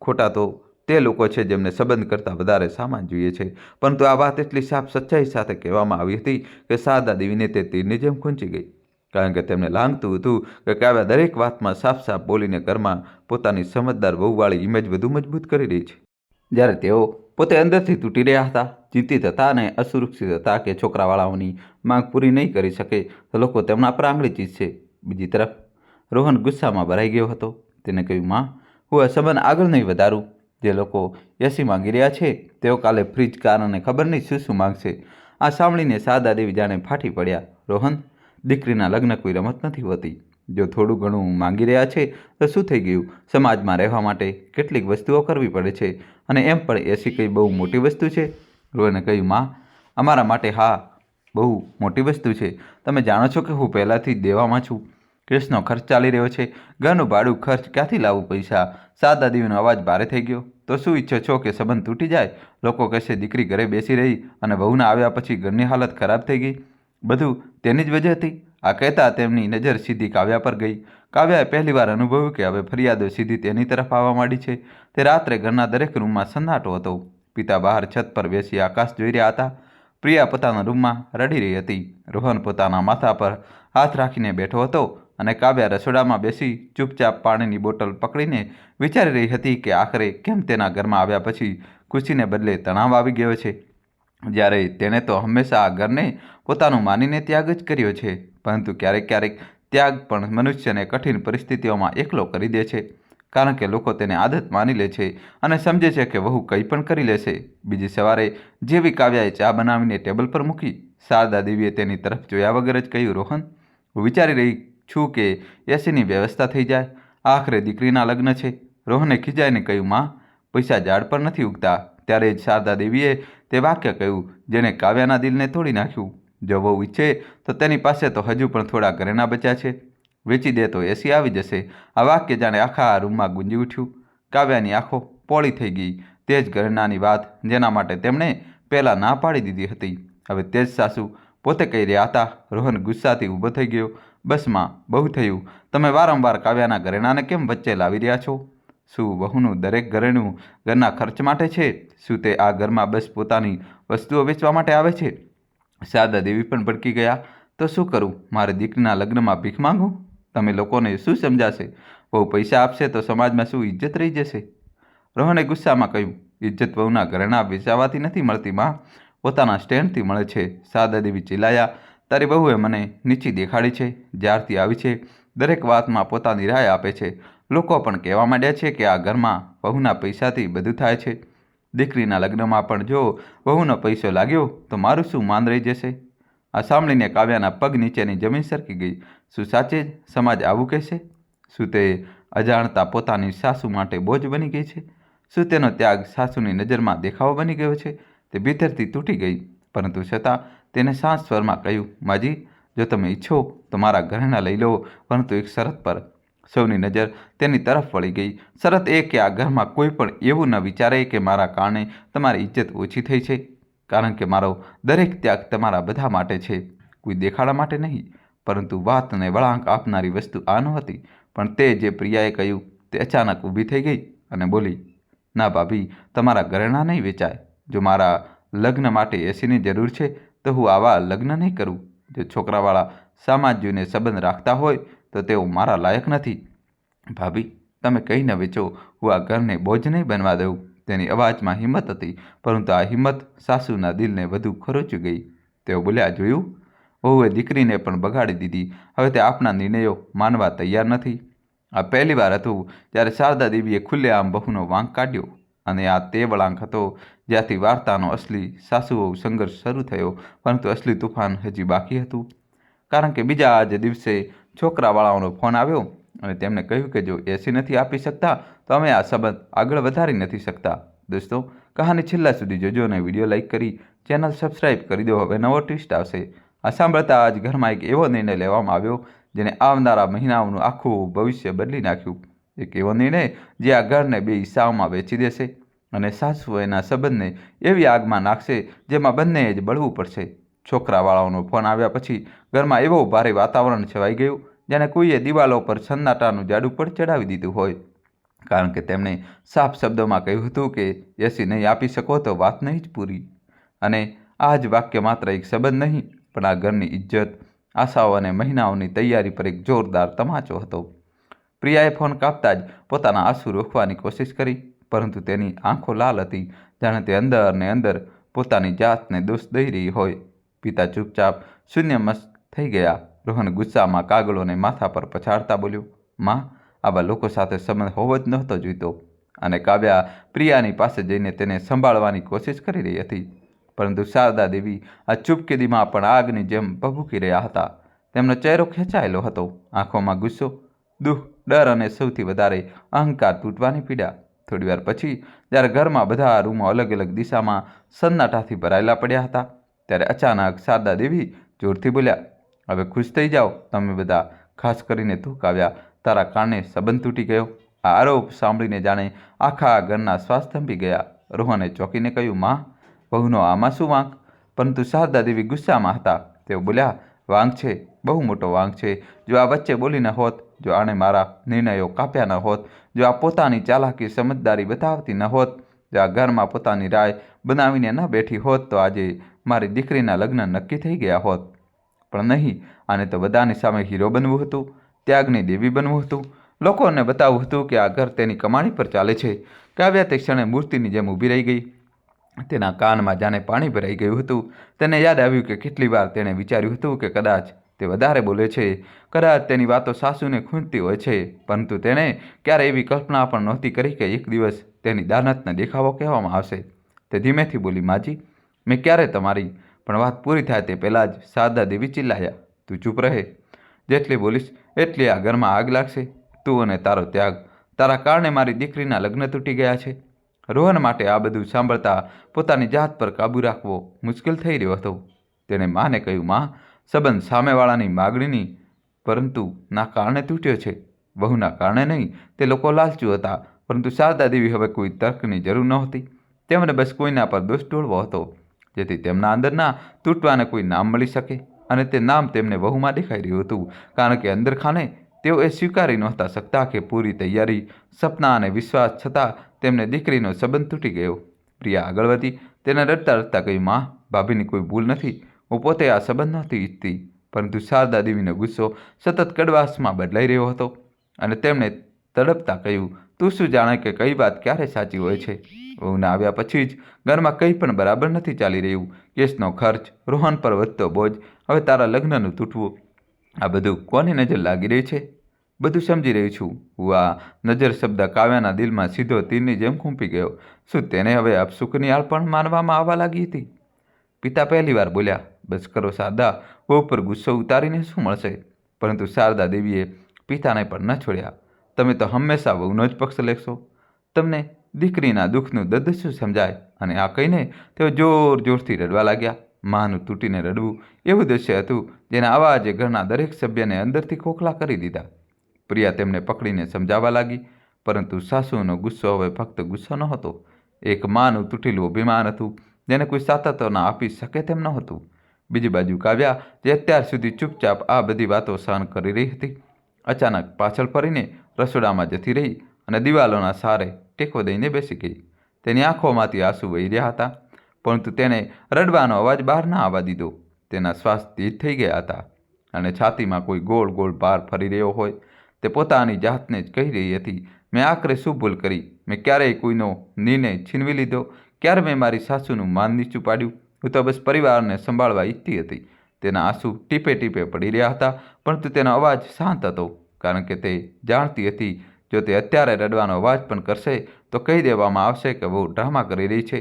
ખોટા તો તે લોકો છે જેમને સંબંધ કરતાં વધારે સામાન જોઈએ છે. પરંતુ આ વાત એટલી સાફ સચ્ચાઈ સાથે કહેવામાં આવી હતી કે શારદા દેવીને તે તીરની જેમ ખૂંચી ગઈ. કારણ કે તેમને લાગતું હતું કે કાવ્યા દરેક વાતમાં સાફ સાફ બોલીને ઘરમાં પોતાની સમજદાર વહુવાળી ઇમેજ વધુ મજબૂત કરી રહી છે. જ્યારે તેઓ પોતે અંદરથી તૂટી રહ્યા હતા, ચિંતિત હતા અને અસુરક્ષિત હતા કે છોકરાવાળાઓની માંગ પૂરી નહીં કરી શકે તો લોકો તેમના પર આંગળી ચીજશે. બીજી તરફ રોહન ગુસ્સામાં ભરાઈ ગયો હતો. તેને કહ્યું, માં, હું આ સંબંધ આગળ નહીં વધારું. જે લોકો એસી માંગી રહ્યા છે તેઓ કાલે ફ્રીજ, કાર અને ખબર નહીં શું શું માંગશે. આ સાંભળીને શારદા દેવી જાણે ફાટી પડ્યા. રોહન, દીકરીના લગ્ન કોઈ રમત નથી હોતી. જો થોડું ઘણું માંગી રહ્યા છે તો શું થઈ ગયું? સમાજમાં રહેવા માટે કેટલીક વસ્તુઓ કરવી પડે છે, અને એમ પણ એસી કંઈ બહુ મોટી વસ્તુ છે? રોહને કહ્યું, માં, અમારા માટે હા, બહુ મોટી વસ્તુ છે. તમે જાણો છો કે હું પહેલાંથી જ દેવામાં છું. કેસનો ખર્ચ ચાલી રહ્યો છે, ઘરનું ભાડું, ખર્ચ, ક્યાંથી લાવવું પૈસા? શારદા દેવીનો અવાજ ભારે થઈ ગયો. તો શું ઈચ્છો છો કે સંબંધ તૂટી જાય? લોકો કહેશે દીકરી ઘરે બેસી રહી અને વહુના આવ્યા પછી ઘરની હાલત ખરાબ થઈ ગઈ. બધું તેની જ વજહ હતી. આ કહેતા તેમની નજર સીધી કાવ્યા પર ગઈ. કાવ્યાએ પહેલીવાર અનુભવ્યું કે હવે ફરિયાદો સીધી તેની તરફ આવવા માંડી છે. તે રાત્રે ઘરના દરેક રૂમમાં સન્નાટો હતો. પિતા બહાર છત પર બેસી આકાશ જોઈ રહ્યા હતા. પ્રિયા પોતાના રૂમમાં રડી રહી હતી. રોહન પોતાના માથા પર હાથ રાખીને બેઠો હતો અને કાવ્યા રસોડામાં બેસી ચૂપચાપ પાણીની બોટલ પકડીને વિચારી રહી હતી કે આખરે કેમ તેના ઘરમાં આવ્યા પછી ખુશીને બદલે તણાવ આવી ગયો છે. જ્યારે તેણે તો હંમેશા આ ઘરને પોતાનું માનીને ત્યાગ જ કર્યો છે. પરંતુ ક્યારેક ક્યારેક ત્યાગ પણ મનુષ્યને કઠિન પરિસ્થિતિઓમાં એકલો કરી દે છે. કારણ કે લોકો તેને આદત માની લે છે અને સમજે છે કે વહુ કંઈ પણ કરી લેશે. બીજી સવારે જેવી કાવ્યાએ ચા બનાવીને ટેબલ પર મૂકી, શારદા દેવીએ તેની તરફ જોયા વગર જ કહ્યું, રોહન, હું વિચારી રહી છું કે એસીની વ્યવસ્થા થઈ જાય. આખરે દીકરીના લગ્ન છે. રોહને ખીજાઈને કહ્યું, માં, પૈસા ઝાડ પર નથી ઉગતા. ત્યારે જ શારદા દેવીએ તે વાક્ય કહ્યું જેને કાવ્યાના દિલને તોડી નાખ્યું. જો વહુ ઈચ્છે તો તેની પાસે તો હજુ પણ થોડા ઘરેણાં બચ્યા છે. વેચી દે તો એસી આવી જશે. આ વાક્ય જાણે આખા રૂમમાં ગુંજી ઉઠ્યું. કાવ્યાની આંખો પોળી થઈ ગઈ. તે જ ઘરેણાંની વાત જેના માટે તેમણે પહેલાં ના પાડી દીધી હતી, હવે તે જ સાસુ પોતે કહી રહ્યા હતા. રોહન ગુસ્સાથી ઊભો થઈ ગયો. બસ માં, બહુ થયું. તમે વારંવાર કાવ્યાના ઘરેણાંને કેમ વચ્ચે લાવી રહ્યા છો? શું વહુનું દરેક ઘરેણું ઘરના ખર્ચ માટે છે? શું તે આ ઘરમાં બસ પોતાની વસ્તુઓ વેચવા માટે આવે છે? શારદા દેવી પણ ભડકી ગયા. તો શું કરું? મારી દીકરીના લગ્નમાં ભીખ માંગું? તમે લોકોને શું સમજાશે? બહુ પૈસા આપશે તો સમાજમાં શું ઇજ્જત રહી જશે? રોહને ગુસ્સામાં કહ્યું, ઇજ્જત વહુના ઘરેણાં વેચાવાથી નથી મળતી માં, પોતાના સ્ટેન્ડથી મળે છે. શારદા દેવી ચિલ્લાયા, તારી બહુએ મને નીચી દેખાડી છે. જ્યારથી આવી છે દરેક વાતમાં પોતાની રાય આપે છે. લોકો પણ કહેવા માંડ્યા છે કે આ ઘરમાં વહુના પૈસાથી બધું થાય છે. દીકરીના લગ્નમાં પણ જો વહુનો પૈસો લાગ્યો તો મારું શું માન રહી જશે? આ સાંભળીને કાવ્યાના પગ નીચેની જમીન સરકી ગઈ. શું સાચે જ સમાજ આવું કહેશે? શું તે અજાણતા પોતાની સાસુ માટે બોજ બની ગઈ છે? શું તેનો ત્યાગ સાસુની નજરમાં દેખાવો બની ગયો છે? તે ભીતરથી તૂટી ગઈ, પરંતુ છતાં તેને શાંત સ્વરમાં કહ્યું, માજી, જો તમે ઈચ્છો તો મારા ઘરેણાં લઈ લો, પરંતુ એક શરત પર. સૌની નજર તેની તરફ વળી ગઈ. શરત એ કે આ ઘરમાં કોઈ પણ એવું ન વિચારે કે મારા કારણે તમારી ઇજ્જત ઓછી થઈ છે. કારણ કે મારો દરેક ત્યાગ તમારા બધા માટે છે, કોઈ દેખાડા માટે નહીં. પરંતુ વાતને વળાંક આપનારી વસ્તુ આ નહોતી. પણ તે જે પ્રિયાએ કહ્યું તે અચાનક ઊભી થઈ ગઈ અને બોલી, ના ભાભી, તમારા ઘરેણાં નહીં વેચાય. જો મારા લગ્ન માટે એસીની જરૂર છે તો હું આવા લગ્ન નહીં કરું. જો છોકરાવાળા સમાજ જોઈને સંબંધ રાખતા હોય તો તેઓ મારા લાયક નથી. ભાભી, તમે કંઈ ન વેચો, હું આ ઘરને બોજ નહીં બનવા દઉં. તેની અવાજમાં હિંમત હતી, પરંતુ આ હિંમત સાસુના દિલને વધુ ખરોચી ગઈ. તેઓ બોલ્યા, જોયું, વહુએ દીકરીને પણ બગાડી દીધી. હવે તે આપણા નિર્ણયો માનવા તૈયાર નથી. આ પહેલીવાર હતું જ્યારે શારદા દેવીએ ખુલ્લેઆમ બહુનો વાંક કાઢ્યો. અને આ તે વળાંક હતો જ્યાંથી વાર્તાનો અસલી સાસુ વહુ સંઘર્ષ શરૂ થયો, પરંતુ અસલી તુફાન હજી બાકી હતું. કારણ કે બીજા જ દિવસે છોકરાવાળાઓનો ફોન આવ્યો અને તેમણે કહ્યું કે જો એસી નથી આપી શકતા તો અમે આ સંબંધ આગળ વધારી નથી શકતા. દોસ્તો, કહાની છેલ્લા સુધી જોજો અને વિડીયો લાઈક કરી ચેનલ સબસ્ક્રાઈબ કરી દો. હવે નવો ટ્વિસ્ટ આવશે. આ સાંભળતા જ ઘરમાં એક એવો નિર્ણય લેવામાં આવ્યો જેને આવનારા મહિનાઓનું આખું ભવિષ્ય બદલી નાખ્યું. એક એવો નિર્ણય જે આ ઘરને બે હિસ્સાઓમાં વેચી દેશે અને સાસુ એના સંબંધને એવી આગમાં નાખશે જેમાં બંને જ બળવું પડશે. છોકરાવાળાઓનો ફોન આવ્યા પછી ઘરમાં એવો ભારે વાતાવરણ છવાઈ ગયું જાણે કોઈએ દિવાલો પર સન્નાટાનું જાડુ પણ ચડાવી દીધું હોય. કારણ કે તેમણે સાફ શબ્દોમાં કહ્યું હતું કે એસી નહીં આપી શકો તો વાત નહીં જ પૂરી. અને આ જ વાક્ય માત્ર એક સંબંધ નહીં, પણ આ ઘરની ઇજ્જત, આશાઓ અને મહિનાઓની તૈયારી પર એક જોરદાર તમાચો હતો. પ્રિયાએ ફોન કાપતા જ પોતાના આંસુ રોકવાની કોશિશ કરી, પરંતુ તેની આંખો લાલ હતી, જાણે તે અંદર ને અંદર પોતાની જાતને દોષ દઈ રહી હોય. પિતા ચૂપચાપ શૂન્યમસ્ત થઈ ગયા. રોહન ગુસ્સામાં કાગળોને માથા પર પછાડતા બોલ્યો, માં, આવા લોકો સાથે સંબંધ હોવો જ નહોતો જોઈતો. અને કાવ્યા પ્રિયાની પાસે જઈને તેને સંભાળવાની કોશિશ કરી રહી હતી, પરંતુ શારદા દેવી આ ચૂપકીદીમાં પણ આગની જેમ ભભૂકી રહ્યા હતા. તેમનો ચહેરો ખેંચાયેલો હતો, આંખોમાં ગુસ્સો, દુઃખ, ડર અને સૌથી વધારે અહંકાર તૂટવાની પીડા. થોડીવાર પછી જ્યારે ઘરમાં બધા રૂમો અલગ અલગ દિશામાં સન્નાટાથી ભરાયેલા પડ્યા હતા, ત્યારે અચાનક શારદા દેવી જોરથી બોલ્યા, હવે ખુશ થઈ જાઓ તમે બધા, ખાસ કરીને તું કાવ્યા, તારા કારણે સંબંધ તૂટી ગયો. આ આરોપ સાંભળીને જાણે આખા ઘરના શ્વાસ થંભી ગયા. રોહને ચોંકીને કહ્યું, માં, વહુનો આમાં શું વાંક? પરંતુ શારદા દેવી ગુસ્સામાં હતા. તેઓ બોલ્યા, વાંક છે, બહુ મોટો વાંક છે. જો આ વચ્ચે બોલી ન હોત, જો આણે મારા નિર્ણયો કાપ્યા ન હોત, જો આ પોતાની ચાલાકી સમજદારી બતાવતી ન હોત, જો આ ઘરમાં પોતાની રાય બનાવીને ન બેઠી હોત, તો આજે મારી દીકરીના લગ્ન નક્કી થઈ ગયા હોત. પણ નહીં, આને તો બધાની સામે હીરો બનવું હતું, ત્યાગની દેવી બનવું હતું, લોકોને બતાવવું હતું કે આ ઘર તેની કમાણી પર ચાલે છે. કાવ્યા તે ક્ષણે મૂર્તિની જેમ ઊભી રહી ગઈ. તેના કાનમાં જાણે પાણી ભરાઈ ગયું હતું. તેને યાદ આવ્યું કે કેટલી વાર તેણે વિચાર્યું હતું કે કદાચ તે વધારે બોલે છે, કદાચ તેની વાતો સાસુને ખૂંદતી હોય છે, પરંતુ તેણે ક્યારે એવી કલ્પના પણ નહોતી કરી કે એક દિવસ તેની દાનતને દેખાવો કહેવામાં આવશે. તે ધીમેથી બોલી, માજી, મેં ક્યારે તમારી? પણ વાત પૂરી થાય તે પહેલાં જ શારદા દેવી ચિલ્લાયા, તું ચૂપ રહે. જેટલી બોલીશ એટલી આ ઘરમાં આગ લાગશે. તું અને તારો ત્યાગ, તારા કારણે મારી દીકરીના લગ્ન તૂટી ગયા છે. રોહન માટે આ બધું સાંભળતા પોતાની જાત પર કાબૂ રાખવો મુશ્કેલ થઈ રહ્યો હતો. તેણે માને કહ્યું, માં, સંબંધ સામેવાળાની માગણીની પરંતુ ના કારણે તૂટ્યો છે, વહુના કારણે નહીં. તે લોકો લાલચુ હતા, પરંતુ શારદા દેવી હવે કોઈ તર્કની જરૂર નહોતી. તેમણે બસ કોઈના પર દોષ ઢોળવો હતો, જેથી તેમના અંદરના તૂટવાને કોઈ નામ મળી શકે. અને તે નામ તેમને વહુમાં દેખાઈ રહ્યું હતું, કારણ કે અંદરખાને તેઓ એ સ્વીકારી નહોતા શકતા કે પૂરી તૈયારી, સપના અને વિશ્વાસ છતાં તેમને દીકરીનો સંબંધ તૂટી ગયો. પ્રિયા આગળ વધી. તેને રડતા રડતા કહ્યું, માં, ભાભીની કોઈ ભૂલ નથી. હું પોતે આ સંબંધ નહોતી ઈચ્છતી. પરંતુ શારદા દેવીનો ગુસ્સો સતત કડવાશમાં બદલાઈ રહ્યો હતો અને તેમણે તડપતા કહ્યું, તું શું જાણે કે કઈ વાત ક્યારે સાચી હોય છે? વહુના આવ્યા પછી જ ઘરમાં કંઈ પણ બરાબર નથી ચાલી રહ્યું. કેસનો ખર્ચ, રોહન પર વધતો બોજ, હવે તારા લગ્નનું તૂટવું, આ બધું કોની નજર લાગી રહી છે? બધું સમજી રહી છું. હું આ નજર શબ્દ કાવ્યાના દિલમાં સીધો તીરની જેમ ખૂંપી ગયો. શું તેને હવે અપસુખની આળપણ માનવામાં આવવા લાગી હતી? પિતા પહેલી વાર બોલ્યા, બસ કરો શારદા, વહુ પર ગુસ્સો ઉતારીને શું મળશે? પરંતુ શારદા દેવીએ પિતાને પણ ન છોડ્યા. તમે તો હંમેશા વહુનો જ પક્ષ લેશો. તમને દીકરીના દુઃખનું દર્દ શું સમજાય? અને આ કહીને તેઓ જોર જોરથી રડવા લાગ્યા. માનું તૂટીને રડવું એવું દૃશ્ય હતું જેના અવાજે ઘરના દરેક સભ્યને અંદરથી ખોખલા કરી દીધા. પ્રિયા તેમને પકડીને સમજાવવા લાગી, પરંતુ સાસુનો ગુસ્સો હવે ફક્ત ગુસ્સો નહોતો, એક માનું તૂટેલું અભિમાન હતું જેને કોઈ સાતત્ય ના આપી શકે તેમ નહોતું. બીજી બાજુ કાવ્યા, જે અત્યાર સુધી ચૂપચાપ આ બધી વાતો સહન કરી રહી હતી, અચાનક પાછળ ફરીને રસોડામાં જતી રહી અને દિવાલોના સહારે ટેકો દઈને બેસી ગઈ. તેની આંખોમાંથી આંસુ વહી રહ્યા હતા, પરંતુ તેણે રડવાનો અવાજ બહાર ના આવવા દીધો. તેના શ્વાસ તેજ થઈ ગયા હતા અને છાતીમાં કોઈ ગોળ ગોળ ભાર ફરી રહ્યો હોય. તે પોતાની જાતને જ કહી રહી હતી, મેં આખરે શું ભૂલ કરી? મેં ક્યારેય કોઈનો નિર્ણય છીનવી લીધો? ક્યારે મેં મારી સાસુનું માન નીચું પાડ્યું? હું તો બસ પરિવારને સંભાળવા ઈચ્છતી હતી. તેના આંસુ ટીપે ટીપે પડી રહ્યા હતા, પરંતુ તેનો અવાજ શાંત હતો, કારણ કે તે જાણતી હતી જો તે અત્યારે રડવાનો અવાજ પણ કરશે તો કહી દેવામાં આવશે કે બહુ ડ્રામા કરી રહી છે.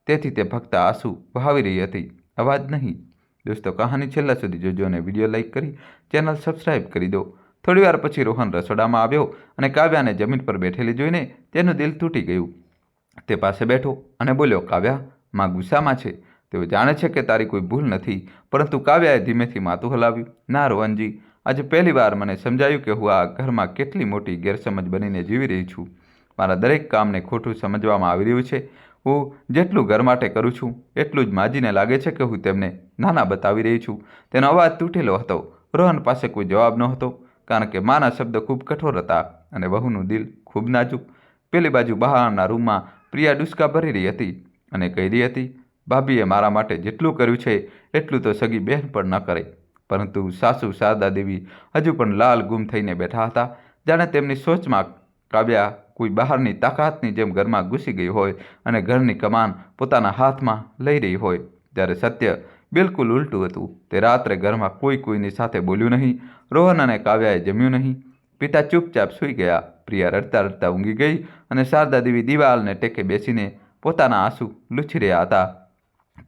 તેથી તે ફક્ત આંસુ વહાવી રહી હતી, અવાજ નહીં. દોસ્તો, કહાની છેલ્લા સુધી જોજો અને વિડીયો લાઈક કરી ચેનલ સબસ્ક્રાઈબ કરી દો. થોડીવાર પછી રોહન રસોડામાં આવ્યો અને કાવ્યાને જમીન પર બેઠેલી જોઈને તેનું દિલ તૂટી ગયું. તે પાસે બેઠો અને બોલ્યો, કાવ્યા, માં ગુસ્સામાં છે. તેઓ જાણે છે કે તારી કોઈ ભૂલ નથી. પરંતુ કાવ્યાએ ધીમેથી માથું હલાવ્યું. ના રોહનજી, આજે પહેલીવાર મને સમજાયું કે હું આ ઘરમાં કેટલી મોટી ગેરસમજ બનીને જીવી રહી છું. મારા દરેક કામને ખોટું સમજવામાં આવી રહ્યું છે. હું જેટલું ઘર માટે કરું છું એટલું જ માજીને લાગે છે કે હું તેમને નાના બતાવી રહી છું. તેનો અવાજ તૂટેલો હતો. રોહન પાસે કોઈ જવાબ નહોતો, કારણ કે માના શબ્દો ખૂબ કઠોર હતા અને વહુનું દિલ ખૂબ નાજુક. પેલી બાજુ બહારના રૂમમાં પ્રિયા ડુસકા ભરી રહી હતી અને કહી રહી હતી, ભાભીએ મારા માટે જેટલું કર્યું છે એટલું તો સગી બહેન પણ ન કરે. પરંતુ સાસુ શારદા દેવી હજુ પણ લાલ ગુમ થઈને બેઠા હતા, જાણે તેમની સોચમાં કાવ્યા કોઈ બહારની તાકાતની જેમ ઘરમાં ઘૂસી ગઈ હોય અને ઘરની કમાન પોતાના હાથમાં લઈ રહી હોય. ત્યારે સત્ય બિલકુલ ઉલટું હતું. તે રાત્રે ઘરમાં કોઈની સાથે બોલ્યું નહીં. રોહન અને કાવ્યાએ જમ્યું નહીં. પિતા ચૂપચાપ સૂઈ ગયા. પ્રિયા રડતા રડતા ઊંઘી ગઈ અને શારદા દેવી દિવાલને ટેકે બેસીને પોતાના આંસુ લૂછી રહ્યા હતા.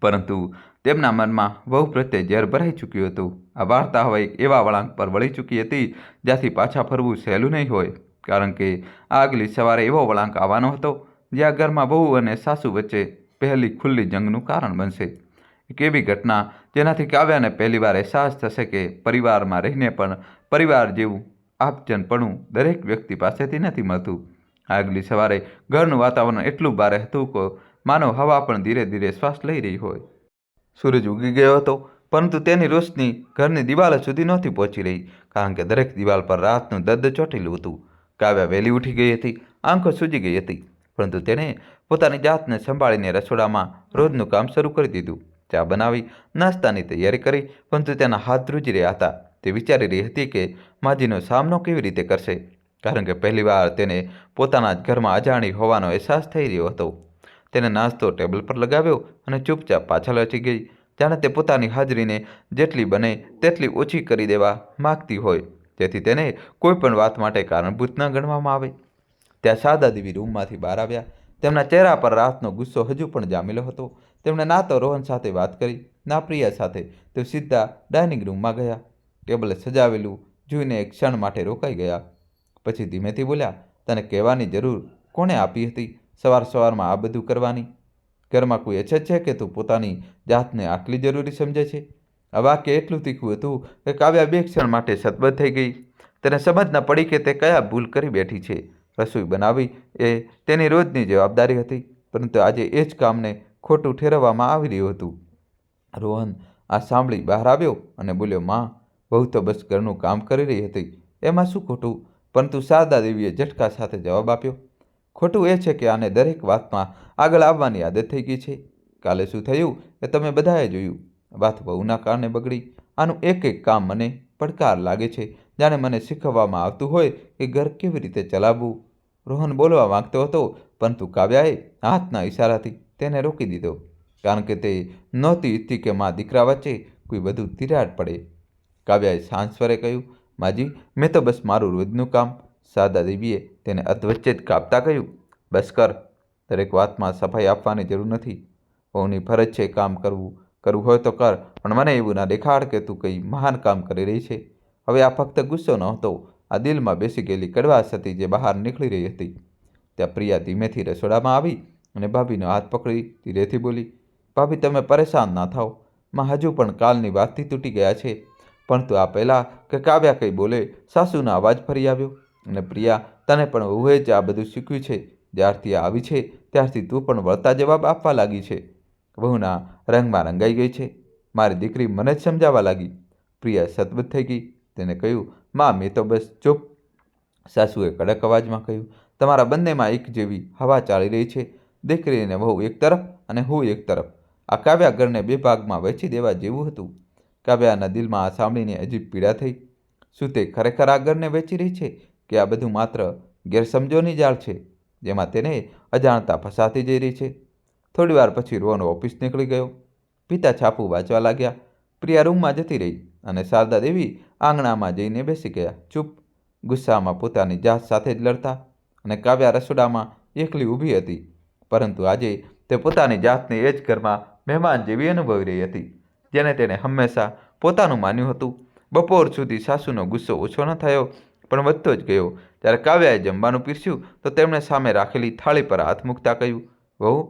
પરંતુ તેમના મનમાં વહુ પ્રત્યે ઝેર ભરાઈ ચૂક્યું હતું. આ વાર્તા હવે એક એવા વળાંક પર વળી ચૂકી હતી જ્યાંથી પાછા ફરવું સહેલું નહીં હોય, કારણ કે આગલી સવારે એવો વળાંક આવવાનો હતો જ્યાં ઘરમાં વહુ અને સાસુ વચ્ચે પહેલી ખુલ્લી જંગનું કારણ બનશે. એક એવી ઘટના જેનાથી કાવ્યાને પહેલીવાર અહેસાસ થશે કે પરિવારમાં રહીને પણ પરિવાર જેવું આપજનપણું દરેક વ્યક્તિ પાસેથી નથી મળતું. આગલી સવારે ઘરનું વાતાવરણ એટલું ભારે હતું કે માનો હવા પણ ધીરે ધીરે શ્વાસ લઈ રહી હોય. સૂરજ ઉગી ગયો હતો, પરંતુ તેની રોશની ઘરની દિવાલો સુધી નહોતી પહોંચી રહી, કારણ કે દરેક દિવાલ પર રાતનું દર્દ ચોટેલું હતું. કાવ્યા વહેલી ઉઠી ગઈ હતી, આંખો સૂજી ગઈ હતી, પરંતુ તેણે પોતાની જાતને સંભાળીને રસોડામાં રોજનું કામ શરૂ કરી દીધું. ચા બનાવી, નાસ્તાની તૈયારી કરી, પરંતુ તેના હાથ ધ્રુજી રહ્યા હતા. તે વિચારી રહી હતી કે માજીનો સામનો કેવી રીતે કરશે, કારણ કે પહેલીવાર તેને પોતાના જ ઘરમાં અજાણી હોવાનો અહેસાસ થઈ રહ્યો હતો. તેને નાસ્તો ટેબલ પર લગાવ્યો અને ચૂપચાપ પાછળ હટી ગઈ, જાણે તે પોતાની હાજરીને જેટલી બને તેટલી ઓછી કરી દેવા માગતી હોય, જેથી તેને કોઈ પણ વાત માટે કારણભૂત ન ગણવામાં આવે. ત્યાં શારદા દેવી રૂમમાંથી બહાર આવ્યા. તેમના ચહેરા પર રાતનો ગુસ્સો હજુ પણ જામેલો હતો. તેમણે ના તો રોહન સાથે વાત કરી, ના પ્રિયા સાથે. તેઓ સીધા ડાઇનિંગ રૂમમાં ગયા. ટેબલે સજાવેલું જોઈને એક ક્ષણ માટે રોકાઈ ગયા. પછી ધીમેથી બોલ્યા, તને કહેવાની જરૂર કોણે આપી હતી સવારમાં આ બધું કરવાની? ઘરમાં કોઈ અછત છે કે તું પોતાની જાતને આટલી જરૂરી સમજે છે? આ વાક્ય એટલું તીખું હતું કે કાવ્યા બે ક્ષણ માટે સતબદ્ધ થઈ ગઈ. તેને સમજ ન પડી કે તે કયા ભૂલ કરી બેઠી છે. રસોઈ બનાવી એ તેની રોજની જવાબદારી હતી, પરંતુ આજે એ જ કામને ખોટું ઠેરવવામાં આવી રહ્યું હતું. રોહન આ સાંભળી બહાર આવ્યો અને બોલ્યો, માં, બહુ તો બસ ઘરનું કામ કરી રહી હતી, એમાં શું ખોટું? પરંતુ શારદા દેવીએ ઝટકા સાથે જવાબ આપ્યો, ખોટું એ છે કે આને દરેક વાતમાં આગળ આવવાની આદત થઈ ગઈ છે. કાલે શું થયું એ તમે બધાએ જોયું. વાત વહુના કારણે બગડી. આનું એક એક કામ મને પડકાર લાગે છે, જાણે મને શીખવવામાં આવતું હોય કે ઘર કેવી રીતે ચલાવવું. રોહન બોલવા માંગતો હતો, પરંતુ કાવ્યાએ હાથના ઇશારાથી તેને રોકી દીધો, કારણ કે તે નહોતી ઈચ્છતી કે મા દીકરા વચ્ચે કોઈ વધુ તિરાડ પડે. કાવ્યાએ શાંત સ્વરે કહ્યું, માજી, મેં તો બસ મારું રોજનું કામ. શારદા દેવીએ તેને અધવચ્ચે જ કાપતા કહ્યું, બસ કર. દરેક વાતમાં સફાઈ આપવાની જરૂર નથી. વહુની ફરજ છે કામ કરવું હોય તો કર, પણ મને એવું ના દેખાડ કે તું કંઈ મહાન કામ કરી રહી છે. હવે આ ફક્ત ગુસ્સો નહોતો, આ દિલમાં બેસી ગયેલી કડવાશ હતી જે બહાર નીકળી રહી હતી. ત્યાં પ્રિયા ધીમેથી રસોડામાં આવી અને ભાભીનો હાથ પકડી ધીરેથી બોલી, ભાભી, તમે પરેશાન ના થાઓ. માં હજુ પણ કાલની વાતથી તૂટી ગયા છે. પરંતુ આ પહેલાં કે કાવ્યા કંઈ બોલે, સાસુનો અવાજ ફરી આવ્યો, અને પ્રિયા, તને પણ વહુએ જ આ બધું શીખ્યું છે. જ્યારથી આ આવી છે ત્યારથી તું પણ વળતા જવાબ આપવા લાગી છે. વહુના રંગમાં રંગાઈ ગઈ છે. મારી દીકરી મને જ સમજાવવા લાગી. પ્રિયા સતબદ્ધ થઈ ગઈ. તેને કહ્યું, માં, મેં તો બસ ચૂપ. સાસુએ કડક અવાજમાં કહ્યું, તમારા બંનેમાં એક જેવી હવા ચાલી રહી છે. દીકરી અને વહુ એક તરફ અને હું એક તરફ. આ કાવ્યા ઘરને બે ભાગમાં વહેંચી દેવા જેવું હતું. કાવ્યાના દિલમાં આ સાંભળીને અજીબ પીડા થઈ. શું તે ખરેખર આ ઘરને વહેંચી રહી છે, કે આ બધું માત્ર ગેરસમજોની જાળ છે જેમાં તેને અજાણતા ફસાતી જઈ રહી છે? થોડીવાર પછી રોહન ઓફિસ નીકળી ગયો. પિતા છાપું વાંચવા લાગ્યા. પ્રિયા રૂમમાં જતી રહી અને શારદા દેવી આંગણામાં જઈને બેસી ગયા, ચૂપ, ગુસ્સામાં પોતાની જાત સાથે જ લડતા. અને કાવ્યા રસોડામાં એકલી ઊભી હતી, પરંતુ આજે તે પોતાની જાતને એ જ ઘરમાં મહેમાન જેવી અનુભવી રહી હતી, જેને તેણે હંમેશા પોતાનું માન્યું હતું. બપોર સુધી સાસુનો ગુસ્સો ઓછો ન થયો, પણ વધતો જ ગયો. જ્યારે કાવ્યાએ જમવાનું પીરસ્યું તો તેમણે સામે રાખેલી થાળી પર હાથ મૂકતા કહ્યું, વહુ,